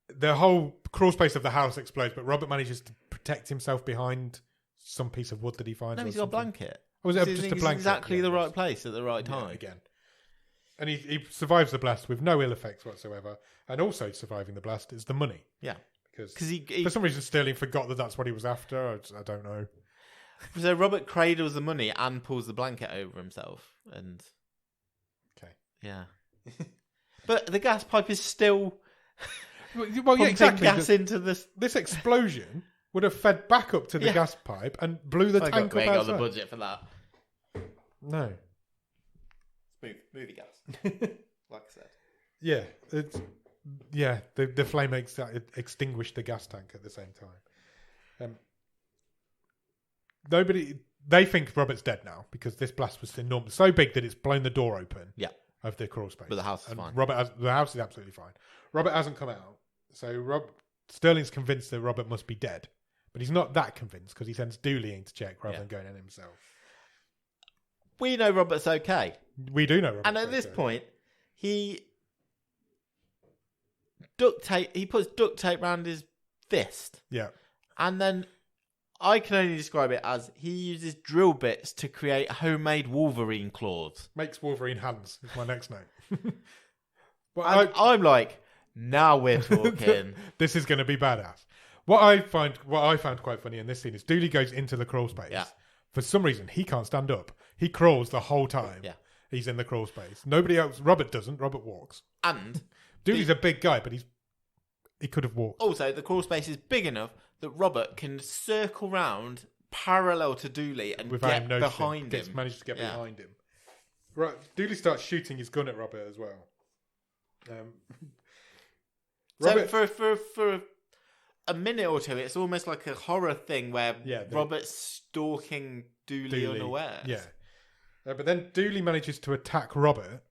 the whole crawl space of the house explodes, but Robert manages to protect himself behind some piece of wood that he finds. No, he's got a blanket. Or was it just a blanket? Exactly the right place at the right time. Yeah, again. And he survives the blast with no ill effects whatsoever. And also surviving the blast is the money. Yeah. Because he for some reason Sterling forgot that that's what he was after. I don't know. So Robert cradles the money and pulls the blanket over himself. And okay. Yeah. But the gas pipe is still well, yeah, exactly. Gas into this. This explosion would have fed back up to the gas pipe and blew the tank up outside. We ain't got the budget for that. No. Movie gas. Like I said. Yeah. The flame extinguished the gas tank at the same time. They think Robert's dead now because this blast was enormous, so big that it's blown the door open. Yeah. Of the crawl space. But the house is fine. The house is absolutely fine. Robert hasn't come out. So Sterling's convinced that Robert must be dead. But he's not that convinced because he sends Dudley in to check rather than going in himself. We know Robert's okay. We do know Robert's And at this point, he puts duct tape around his fist. Yeah. And then I can only describe it as he uses drill bits to create homemade Wolverine claws. Makes Wolverine hands is my next note. Well, I'm like, now we're talking. This is going to be badass. What I found quite funny in this scene is Dudley goes into the crawl space. Yeah. For some reason, he can't stand up. He crawls the whole time. Yeah. He's in the crawl space. Nobody else. Robert doesn't. Robert walks. And Dudley's a big guy, but he could have walked. Also, the crawl space is big enough that Robert can circle round parallel to Dudley and get behind him. Managed to get behind him. Right. Dudley starts shooting his gun at Robert as well. Robert, so for a minute or two, it's almost like a horror thing where Robert's stalking Dudley unaware. Yeah. But then Dudley manages to attack Robert,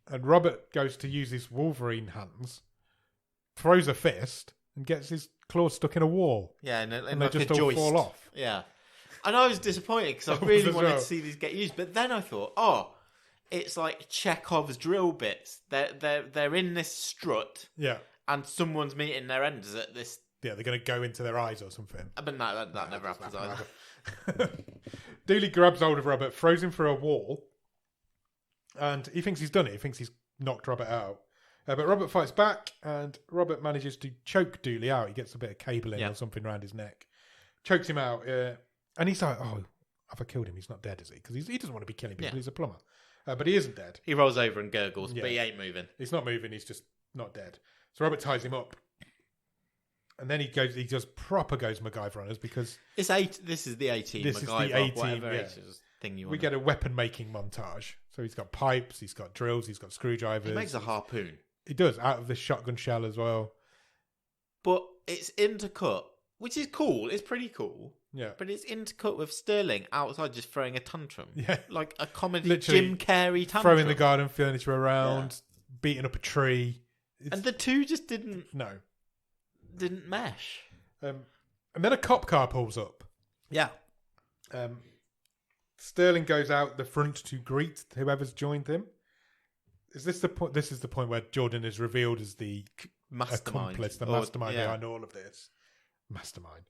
and Robert goes to use his Wolverine hands, throws a fist, and gets his claws stuck in a wall. Yeah, and they like just a all joist. fall off. Yeah. And I was disappointed because I really wanted to see these get used. But then I thought, it's like Chekhov's drill bits. They're in this strut. Yeah. And someone's meeting their enders at this. Yeah, they're going to go into their eyes or something. But no, that never happens either. Dudley grabs hold of Robert, throws him through a wall, and he thinks he's done it. He thinks he's knocked Robert out. But Robert fights back, and Robert manages to choke Dudley out. He gets a bit of cabling or something around his neck. Chokes him out. And he's like, have I killed him? He's not dead, is he? Because he doesn't want to be killing people. He's a plumber. But he isn't dead. He rolls over and gurgles, but he ain't moving. He's not moving. He's just not dead. So Robert ties him up. And then he just proper goes MacGyver on us because... This is the 18 this MacGyver, is the 18, whatever thing you want. We get a weapon making montage. So he's got pipes, he's got drills, he's got screwdrivers. He makes a harpoon. He does, out of the shotgun shell as well. But it's intercut, which is cool. It's pretty cool. Yeah. But it's intercut with Sterling outside just throwing a tantrum. Yeah. Like a comedy Literally Jim Carrey tantrum. Throwing the garden furniture around, beating up a tree. And the two just didn't... No. didn't mesh. And then a cop car pulls up. Yeah. Sterling goes out the front to greet whoever's joined him. Is this the point? This is the point where Jordan is revealed as the accomplice, the mastermind behind all of this. Mastermind.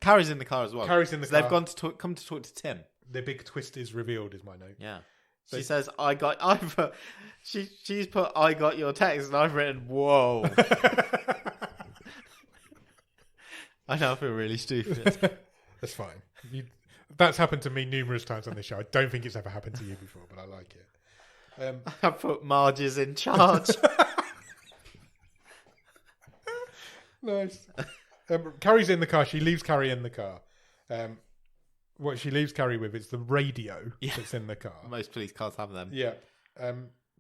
Carrie's in the car as well. Carrie's in the car. They've come to talk to Tim. The big twist is revealed, is my note. Yeah. She says, she's put, I got your text, and I've written, whoa. I know I feel really stupid. That's fine. That's happened to me numerous times on this show. I don't think it's ever happened to you before, but I like it. I put Marge is in charge. Nice. Carrie's in the car. She leaves Carrie in the car. What she leaves Carrie with is the radio that's in the car. Most police cars have them. Yeah.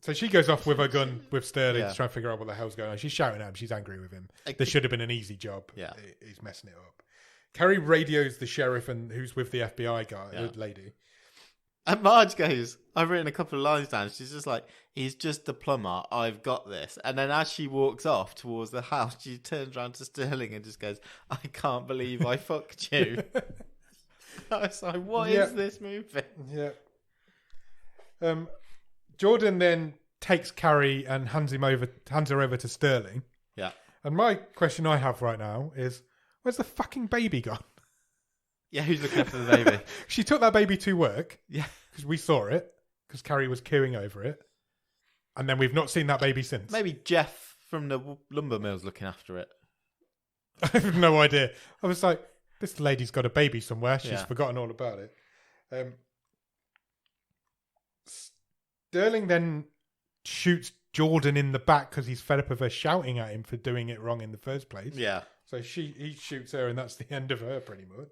So she goes off with her gun with Sterling to try and figure out what the hell's going on. She's shouting at him. She's angry with him. There should have been an easy job. Yeah. He's messing it up. Carrie radios the sheriff and who's with the FBI guy, lady. And Marge goes, I've written a couple of lines down. She's just like, he's just a plumber. I've got this. And then as she walks off towards the house, she turns around to Sterling and just goes, I can't believe I fucked you. I was like, what is this movie? Yeah. Jordan then takes Carrie and hands her over to Sterling. Yeah. And my question I have right now is, where's the fucking baby gone? Yeah, who's looking after the baby? She took that baby to work. Yeah. Because we saw it. Because Carrie was cooing over it. And then we've not seen that baby since. Maybe Jeff from the lumber mill's looking after it. I have no idea. I was like, this lady's got a baby somewhere. She's forgotten all about it. Sterling then shoots Jordan in the back because he's fed up of her shouting at him for doing it wrong in the first place. Yeah. So he shoots her, and that's the end of her, pretty much.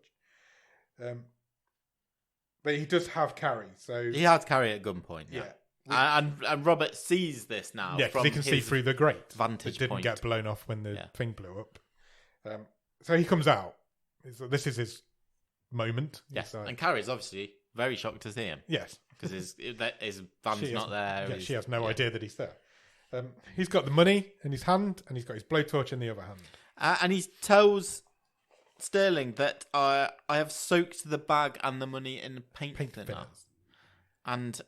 But he does have Carrie, so he has Carrie at gunpoint. Yeah. And Robert sees this now. Yeah, because he can see through the grate. Vantage it didn't point. get blown off when the thing blew up. So he comes out. So this is his moment. Yes, and Carrie's obviously very shocked to see him. Yes. Because his van's not there. Yeah, she has no idea that he's there. He's got the money in his hand, and he's got his blowtorch in the other hand. And he tells Sterling that I have soaked the bag and the money in paint thinner. And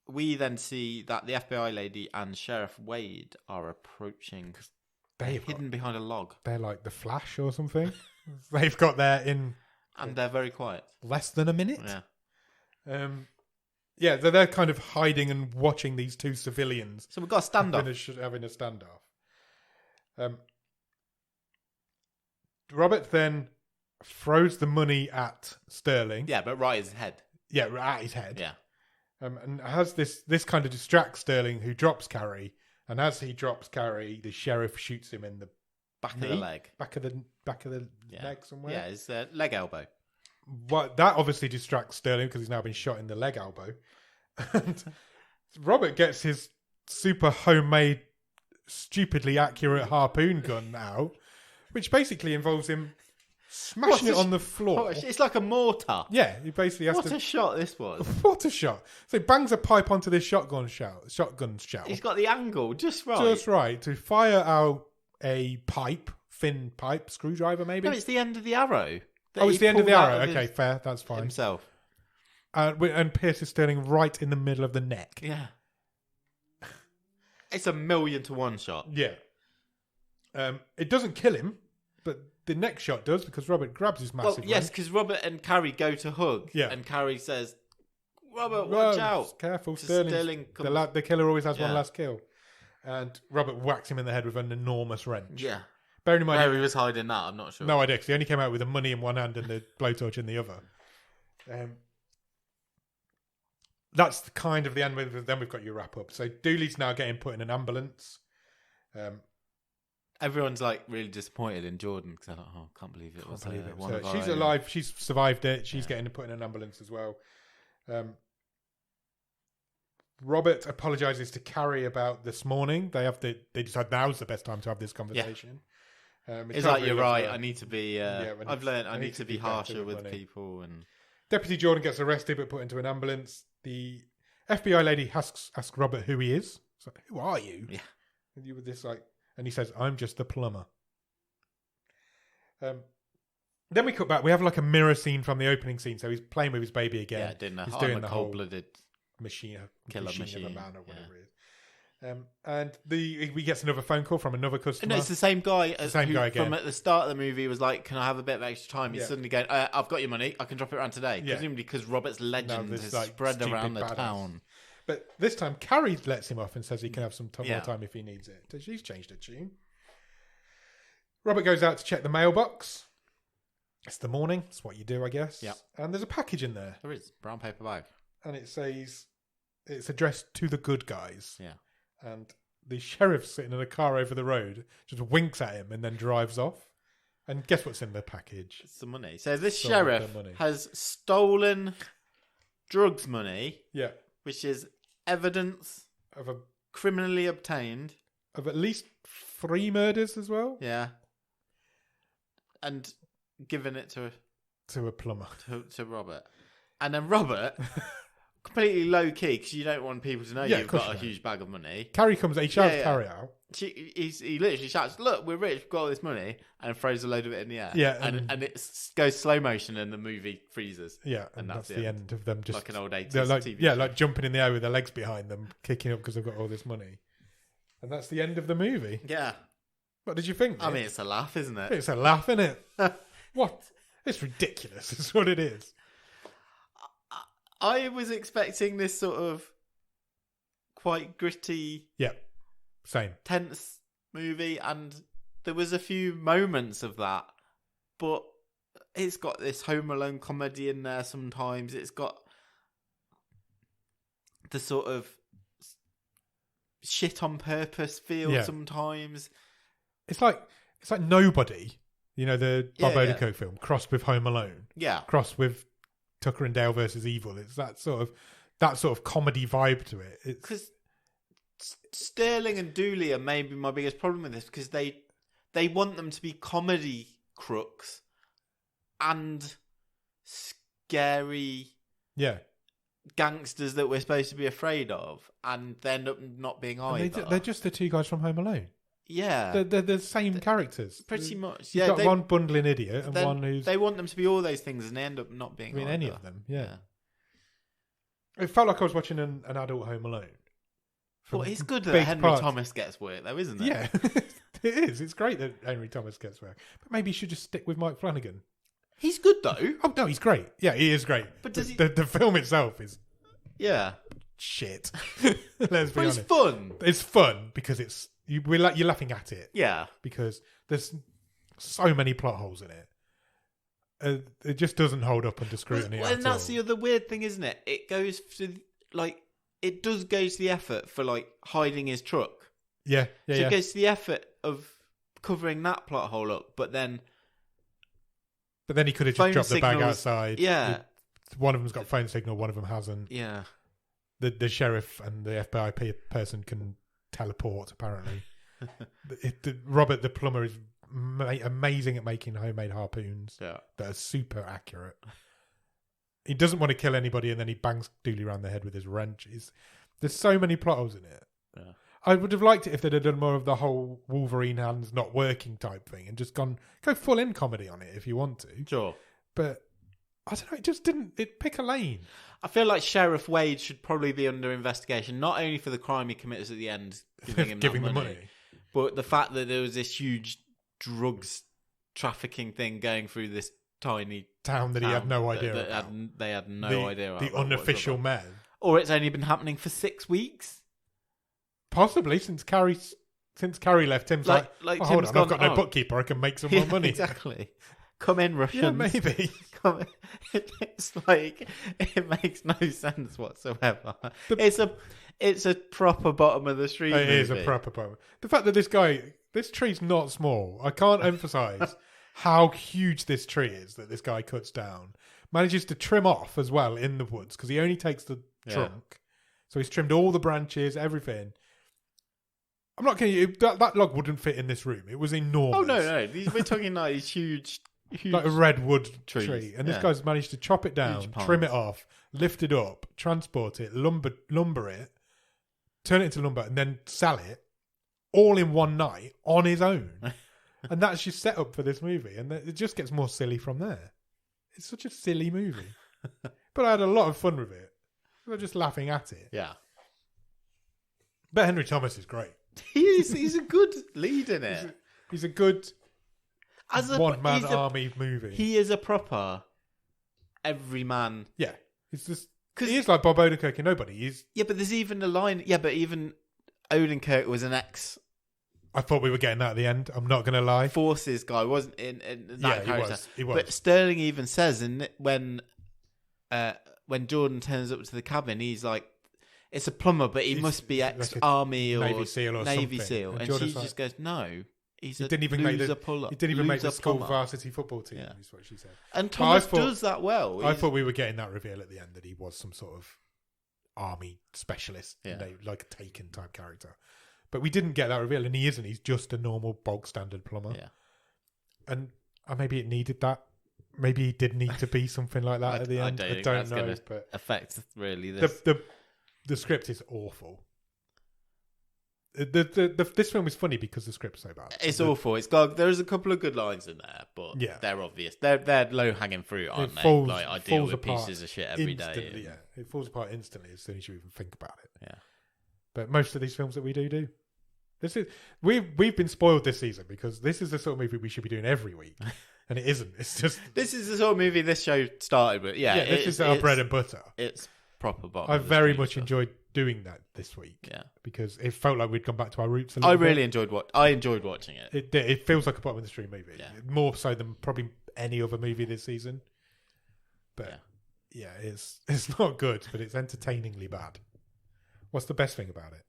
we then see that the FBI lady and Sheriff Wade are approaching. They're hidden behind a log. They're like the Flash or something. They've got there in... And they're very quiet. Less than a minute? Yeah. They're kind of hiding and watching these two civilians. So we've got a standoff. Having a standoff. Robert then throws the money at Sterling. Yeah, but right at his head. Yeah, at his head. Yeah. And has this kind of distracts Sterling, who drops Carrie. And as he drops Carrie, the sheriff shoots him in the back of the leg. Back of the leg somewhere. Yeah, his leg elbow. That obviously distracts Sterling because he's now been shot in the leg elbow. And Robert gets his super homemade, stupidly accurate harpoon gun out, which basically involves him smashing it on the floor. It's like a mortar. Yeah, he basically has What a shot this was. What a shot. So he bangs a pipe onto this shotgun shell. He's got the angle just right. Just right to fire out a pipe, thin pipe, screwdriver maybe? No, it's the end of the arrow. It's the end of the arrow. Okay, fair. That's fine. Himself. And pierces Sterling right in the middle of the neck. Yeah. It's a 1,000,000-to-1 shot. Yeah. It doesn't kill him, but the next shot does because Robert grabs his massive Well, yes, because Robert and Carrie go to hug. Yeah. And Carrie says, Robert, watch out. Careful, Sterling. The killer always has one last kill. And Robert whacks him in the head with an enormous wrench. Yeah. Bearing in mind, where he was hiding that, I'm not sure. No idea, because he only came out with the money in one hand and the blowtorch in the other. That's the kind of the end. Then we've got your wrap up. So Dooley's now getting put in an ambulance. Everyone's like really disappointed in Jordan because they're like, oh, I can't believe it was one of our she's own. alive. She's survived it. She's getting put in an ambulance as well. Robert apologizes to Carrie about this morning. They decide now's the best time to have this conversation. It's like, you're right. I need to be. I've learned I need to be harsher with people. And Deputy Jordan gets arrested but put into an ambulance. The FBI lady asks Robert who he is. It's like, who are you? Yeah. And you were this like, and he says, "I'm just the plumber." Then we cut back. We have like a mirror scene from the opening scene. So he's playing with his baby again. Yeah, doing he's doing the whole cold-blooded machine killer machine of a man or whatever it is. And we get another phone call from another customer. No, it's the same guy. Again. From at the start of the movie was like, "Can I have a bit of extra time?" He's Yeah. suddenly going, "I've got your money. I can drop it around today." Yeah. Presumably because Robert's legend this, has like, spread stupid around the badass. town. But this time, Carrie lets him off and says he can have some Yeah. more time if he needs it. So she's changed her tune. Robert goes out to check the mailbox. It's the morning. It's what you do, I guess. Yeah. And there's a package in there. There is brown paper bag. And it says it's addressed to the good guys. Yeah. And the sheriff sitting in a car over the road just winks at him and then drives off. And guess what's in the package? It's the money. So this Stolen sheriff the money. has stolen drugs money, Yeah. which is evidence Of criminally obtained. at least 3 murders as well. Yeah. And given it to To a plumber. Robert. And then Robert, completely low key, because you don't want people to know Yeah, of you've course got a you don't. huge bag of money. Carrie comes. He shouts Yeah. Carrie out. He literally shouts, "Look, we're rich, we've got all this money," and throws a load of it in the air. Yeah, and it goes slow motion, and the movie freezes. Yeah, And that's that's the end of them just Like an old 80s they're like, TV yeah, show. like jumping in the air with their legs behind them, kicking up because they've got all this money. And that's the end of the movie. Yeah, What did you think? I Nick? mean, it's a laugh, isn't it? It's a laugh, isn't it? What? It's ridiculous. It's what it is. I was expecting this sort of quite gritty, Yeah, same. tense movie, and there was a few moments of that, but it's got this Home Alone comedy in there sometimes. It's got the sort of shit on purpose feel Yeah. sometimes. It's like Nobody, you know, the Bob Yeah, yeah. Odenkirk film, crossed with Home Alone, Yeah. crossed with Tucker and Dale versus Evil. It's that sort of comedy vibe to it. It's Because Sterling and Dooley are maybe my biggest problem with this, because they want them to be comedy crooks and scary yeah. gangsters that we're supposed to be afraid of, and they end up not being And either. they're just the 2 guys from Home Alone. Yeah, They're the same characters. pretty much. You've Yeah, got one bundling idiot and one who's... they want them to be all those things, and they end up not being. I mean, either. any of them, yeah. It felt like I was watching an adult Home Alone. But it's good that big Henry parts. Thomas gets work, though, isn't it? Yeah, it is. It's great that Henry Thomas gets work. But maybe you should just stick with Mike Flanagan. He's good though. Oh, no, he's great. Yeah, he is great. But does he- The film itself is Yeah, shit. Let's be but it's honest. fun. It's fun because you're laughing at it Yeah, because there's so many plot holes in it. It just doesn't hold up under scrutiny Well, at and that's all. the other weird thing, isn't it? It goes to it does go to the effort for hiding his truck. Yeah, So yeah. it goes to the effort of covering that plot hole up, but then But then he could have phone just dropped the bag signals- outside. yeah, One of them's got phone signal, one of them hasn't. yeah. The sheriff and the FBI person can teleport, apparently. Robert the plumber is amazing at making homemade harpoons Yeah. that are super accurate. He doesn't want to kill anybody and then he bangs Dooley around the head with his wrenches. There's so many plot holes in it. Yeah. I would have liked it if they'd have done more of the whole Wolverine hands not working type thing and just go full in comedy on it if you want to. Sure. But I don't know, it just didn't. It pick a lane. I feel like Sheriff Wade should probably be under investigation, not only for the crime he commits at the end, giving him Giving that the money, money. but the fact that there was this huge drugs trafficking thing going through this tiny Town that he had no idea that about. they had no idea about The unofficial whatsoever. men. Or it's only been happening for 6 weeks. Possibly since Carrie left, Tim's like Like oh, hold Tim's on, I've got gone, no "Oh." bookkeeper, I can make some more money. Exactly. Come in, Russians. Yeah, maybe. Come in. It's like it makes no sense whatsoever. It's a proper bottom of the street. It is a movie. proper problem. The fact that this tree's not small. I can't emphasize how huge this tree is that this guy cuts down. Manages to trim off as well in the woods because he only takes the trunk. So he's trimmed all the branches, everything. I'm not kidding you. That log wouldn't fit in this room. It was enormous. Oh no! We're talking like these huge, Like a redwood trees, tree. And this yeah. guy's managed to chop it down, Huge palms. trim it off, lift it up, transport it, lumber it, turn it into lumber, and then sell it all in one night on his own. And that's your setup for this movie. And it just gets more silly from there. It's such a silly movie. But I had a lot of fun with it. I was just laughing at it. Yeah. But Henry Thomas is great. He's a good lead in it. He's a good one-man he's a- army movie. He is a proper everyman. Yeah. It's just... He is like Bob Odenkirk in Nobody. Yeah, but there's even a line... Yeah, but even Odenkirk was an I thought we were getting that at the end. I'm not going to lie. Forces guy, wasn't in that character. He was. But Sterling even says when Jordan turns up to the cabin, he's like, it's a plumber, but he must be ex-army or Navy SEAL or Navy something. SEAL. And she just goes, no, he didn't even make the school plumber. varsity football team, is what she said. And Thomas does that well. I thought we were getting that reveal at the end that he was some sort of army specialist, like a Taken type character. But we didn't get that reveal, and he isn't. He's just a normal bog standard plumber. Yeah. And maybe it needed that. Maybe he did need to be something like that at the end. I don't know. But affect really this. The script is awful. This film is funny because the script's so bad. It's awful. It's got there's a couple of good lines in there, but they're obvious. They're low hanging fruit, aren't they? Like I deal with pieces of shit every day. Yeah, it falls apart instantly as soon as you even think about it. Yeah. But most of these films that we do. We've been spoiled this season because this is the sort of movie we should be doing every week, and it isn't. It's just this is the sort of movie this show started with. Yeah, this is our bread and butter. It's proper bottom. I very much enjoyed doing that this week. Yeah, because it felt like we'd gone back to our roots. I really enjoyed watching it. It feels like a bottom of the stream movie, more so than probably any other movie this season. But it's not good, but it's entertainingly bad. What's the best thing about it?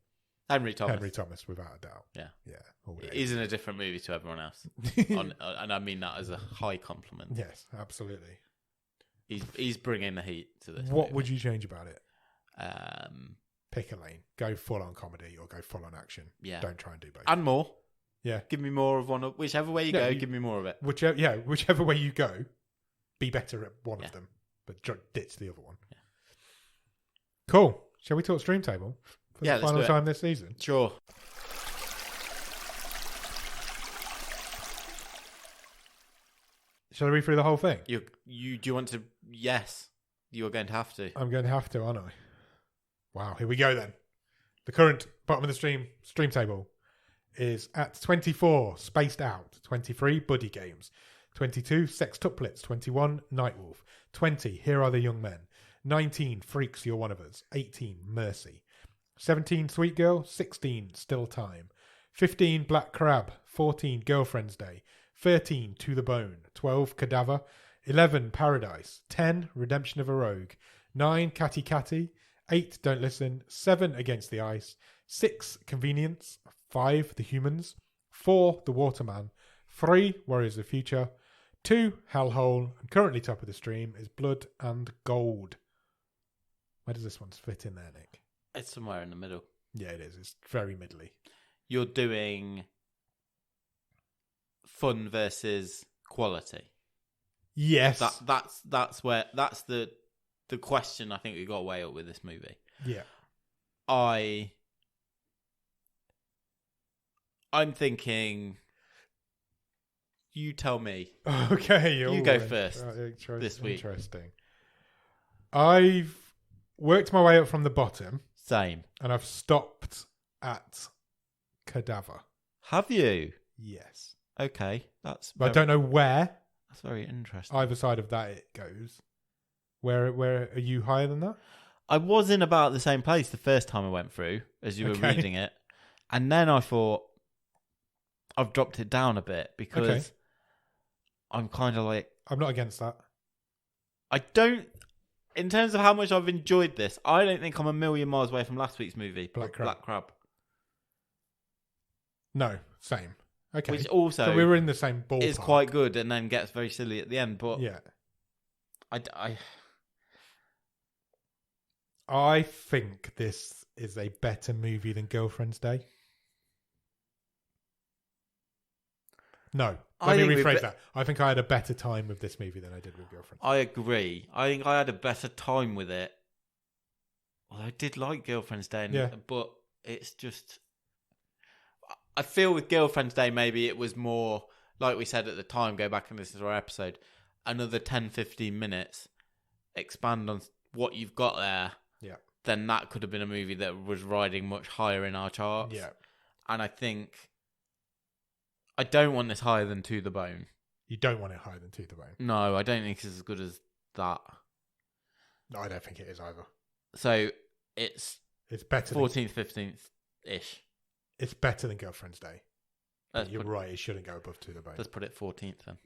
Henry Thomas, without a doubt. Yeah. He's in a different movie to everyone else, and I mean that as a high compliment. Yes, absolutely. He's bringing the heat to this. What movie. would you change about it? Pick a lane. Go full on comedy or go full on action. Yeah. Don't try and do both. And more. Yeah. Give me more of one. Whichever way you go, give me more of it. Whichever way you go, be better at one of them, but ditch the other one. Yeah. Cool. Shall we talk Stream Table for the final time this season? Sure. Shall I read through the whole thing? Do you want to? Yes, you're going to have to. I'm going to have to, aren't I? Wow, here we go then. The current bottom of the stream table is at 24, Spaced Out, 23, Buddy Games, 22, Sextuplets, 21, Nightwolf, 20, Here Are the Young Men, 19, Freaks, You're One of Us, 18, Mercy, 17, Sweet Girl, 16, Still Time, 15, Black Crab, 14, Girlfriend's Day, 13, To the Bone, 12, Cadaver, 11, Paradise, 10, Redemption of a Rogue, 9, Catty Catty, 8, Don't Listen, 7, Against the Ice, 6, Convenience, 5, The Humans, 4, The Waterman, 3, Warriors of the Future, 2, Hellhole, and currently top of the stream is Blood and Gold. Where does this one fit in there, Nick? It's somewhere in the middle. Yeah, it is. It's very middly. You're doing fun versus quality. Yes. That's the question I think we got to weigh up with this movie. Yeah. I'm thinking. You tell me. Okay, you go first this week. Interesting. I've worked my way up from the bottom. Same. And I've stopped at Cadaver. Have you? Yes. Okay, I don't know where. That's very interesting. Either side of that it goes. Where are you higher than that? I was in about the same place the first time I went through as you were reading it. And then I thought I've dropped it down a bit because I'm kind of like... I'm not against that. I don't... In terms of how much I've enjoyed this, I don't think I'm a million miles away from last week's movie, Black Crab. No, same. Okay. Which also... So we were in the same ballpark. It's quite good and then gets very silly at the end, but... Yeah. I think this is a better movie than Girlfriend's Day. No. Let me rephrase that. I think I had a better time with this movie than I did with Girlfriend's Day. I agree. I think I had a better time with it. Well, I did like Girlfriend's Day, but it's just... I feel with Girlfriend's Day, maybe it was more like we said at the time, go back and listen to our episode, another 10, 15 minutes, expand on what you've got there, then that could have been a movie that was riding much higher in our charts. Yeah. And I think I don't want this higher than To the Bone. You don't want it higher than To the Bone? No, I don't think it's as good as that. No, I don't think it is either. So it's better 14th, 15th-ish. It's better than Girlfriend's Day. You're right, it shouldn't go above To the Bone. Let's put it 14th then.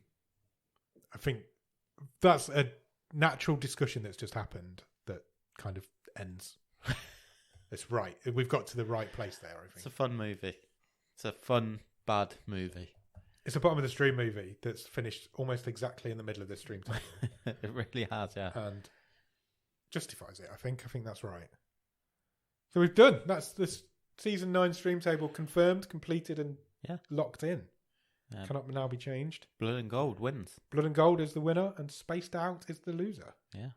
I think that's a natural discussion that's just happened that kind of ends. It's right. We've got to the right place there, I think. It's a fun movie. It's a fun, bad movie. It's a bottom of the stream movie that's finished almost exactly in the middle of the stream table. It really has, yeah. And justifies it, I think. I think that's right. So we've done. That's this season 9 stream table confirmed, completed, and locked in. Yeah. Cannot now be changed. Blood and Gold wins. Blood and Gold is the winner, and Spaced Out is the loser. Yeah.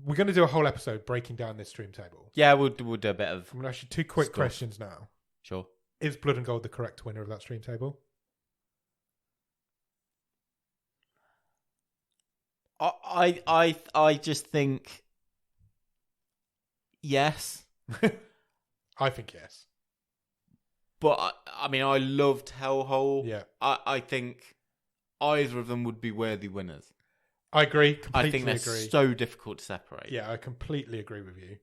We're going to do a whole episode breaking down this stream table. Yeah, we'll do a bit of... I'm going to ask you 2 quick questions now. Sure. Is Blood and Gold the correct winner of that stream table? I just think yes. I think yes. But I mean, I loved Hellhole. Yeah. I think either of them would be worthy winners. I agree. I think they're so difficult to separate. Yeah, I completely agree with you.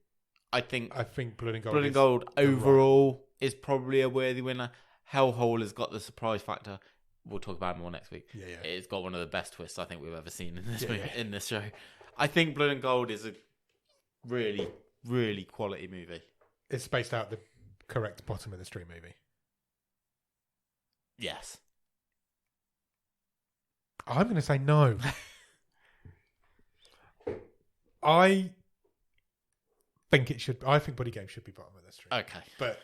I think Blood and Gold. Blood and Gold overall is probably a worthy winner. Hellhole has got the surprise factor. We'll talk about it more next week. Yeah. It's got one of the best twists I think we've ever seen in this movie, in this show. I think Blood and Gold is a really, really quality movie. It's Spaced Out the correct bottom of the stream movie. Yes. I'm going to say no. I think it should. I think Buddy Game should be bottom of the stream. Okay, but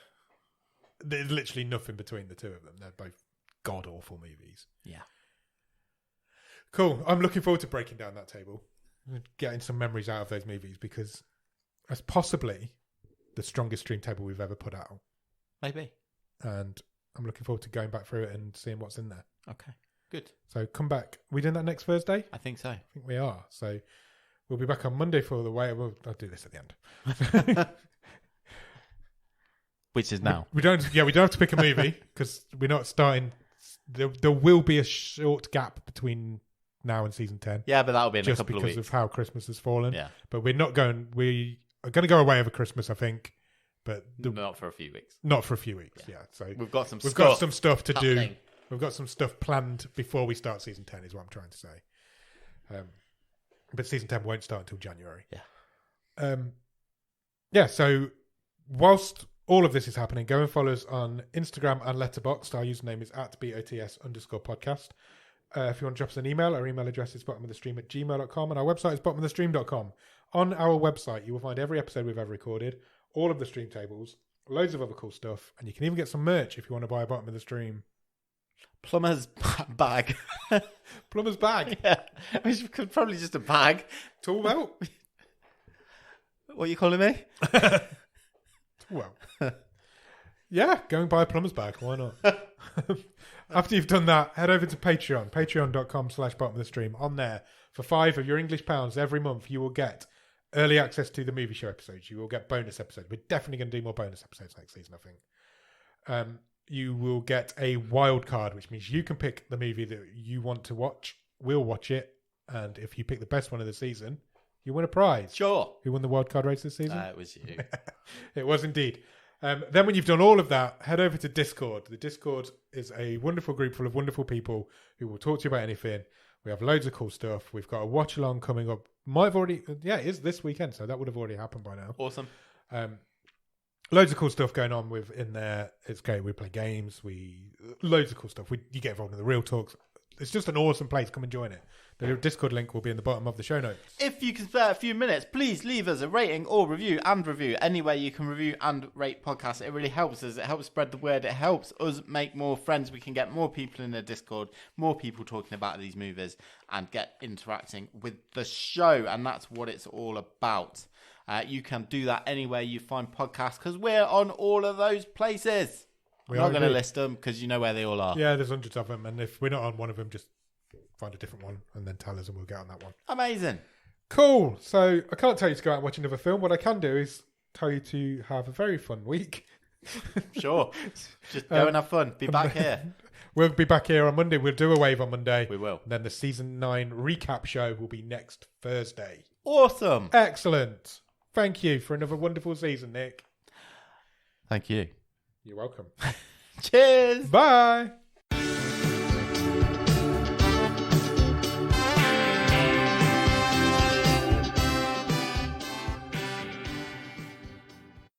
there's literally nothing between the two of them. They're both god awful movies. Yeah. Cool. I'm looking forward to breaking down that table, getting some memories out of those movies, because that's possibly the strongest stream table we've ever put out. Maybe. And I'm looking forward to going back through it and seeing what's in there. Okay. Good. So come back. Are we doing that next Thursday? I think so. I think we are. So we'll be back on Monday for the way. I'll do this at the end. Which is now. We don't have to pick a movie because we're not starting. There will be a short gap between now and season 10. Yeah, but that'll be in a couple of weeks. Just because of how Christmas has fallen. Yeah. But we're not going. We are going to go away over Christmas, I think. But not for a few weeks. Not for a few weeks. Yeah. So we've got some stuff to happening. Do. We've got some stuff planned before we start season 10. Is what I'm trying to say. But season 10 won't start until January. Yeah. So whilst all of this is happening, go and follow us on Instagram and Letterboxd. Our username is @BOTS_podcast. If you want to drop us an email, our email address is bottomofthestream@gmail.com, and our website is bottomofthestream.com. On our website, you will find every episode we've ever recorded, all of the stream tables, loads of other cool stuff, and you can even get some merch if you want to buy a Bottom of the Stream plumber's bag. Plumber's bag. Yeah, which could probably just a bag. Tool belt. What are you calling me? Well, yeah, go and buy a plumber's bag. Why not? After you've done that, head over to Patreon, patreon.com/bottom of the stream. On there, for £5 of your English pounds every month, you will get early access to the movie show episodes. You will get bonus episodes. We're definitely going to do more bonus episodes next season, I think. You will get a wild card, which means you can pick the movie that you want to watch. We'll watch it. And if you pick the best one of the season, you win a prize. Sure. Who won the wild card race this season? It was you. It was indeed. Then when you've done all of that, head over to Discord. The Discord is a wonderful group full of wonderful people who will talk to you about anything. We have loads of cool stuff. We've got a watch along coming up. Might have already, it is this weekend, so that would have already happened by now. Awesome. Loads of cool stuff going on in there. It's great. We play games. Loads of cool stuff. You get involved in the real talks. It's just an awesome place. Come and join it. The Discord link will be in the bottom of the show notes. If you can spare a few minutes, please leave us a rating or review. Any way you can review and rate podcasts. It really helps us. It helps spread the word. It helps us make more friends. We can get more people in the Discord, more people talking about these movies, and get interacting with the show. And that's what it's all about. You can do that anywhere you find podcasts, because we're on all of those places. I'm not going to list them because you know where they all are. Yeah, there's hundreds of them, and if we're not on one of them, just find a different one and then tell us, and we'll get on that one. Amazing. Cool. So I can't tell you to go out and watch another film. What I can do is tell you to have a very fun week. Sure. Just go and have fun. Be back here. We'll be back here on Monday. We'll do a wave on Monday. We will. And then the season 9 recap show will be next Thursday. Awesome. Excellent. Thank you for another wonderful season, Nick. Thank you. You're welcome. Cheers. Bye.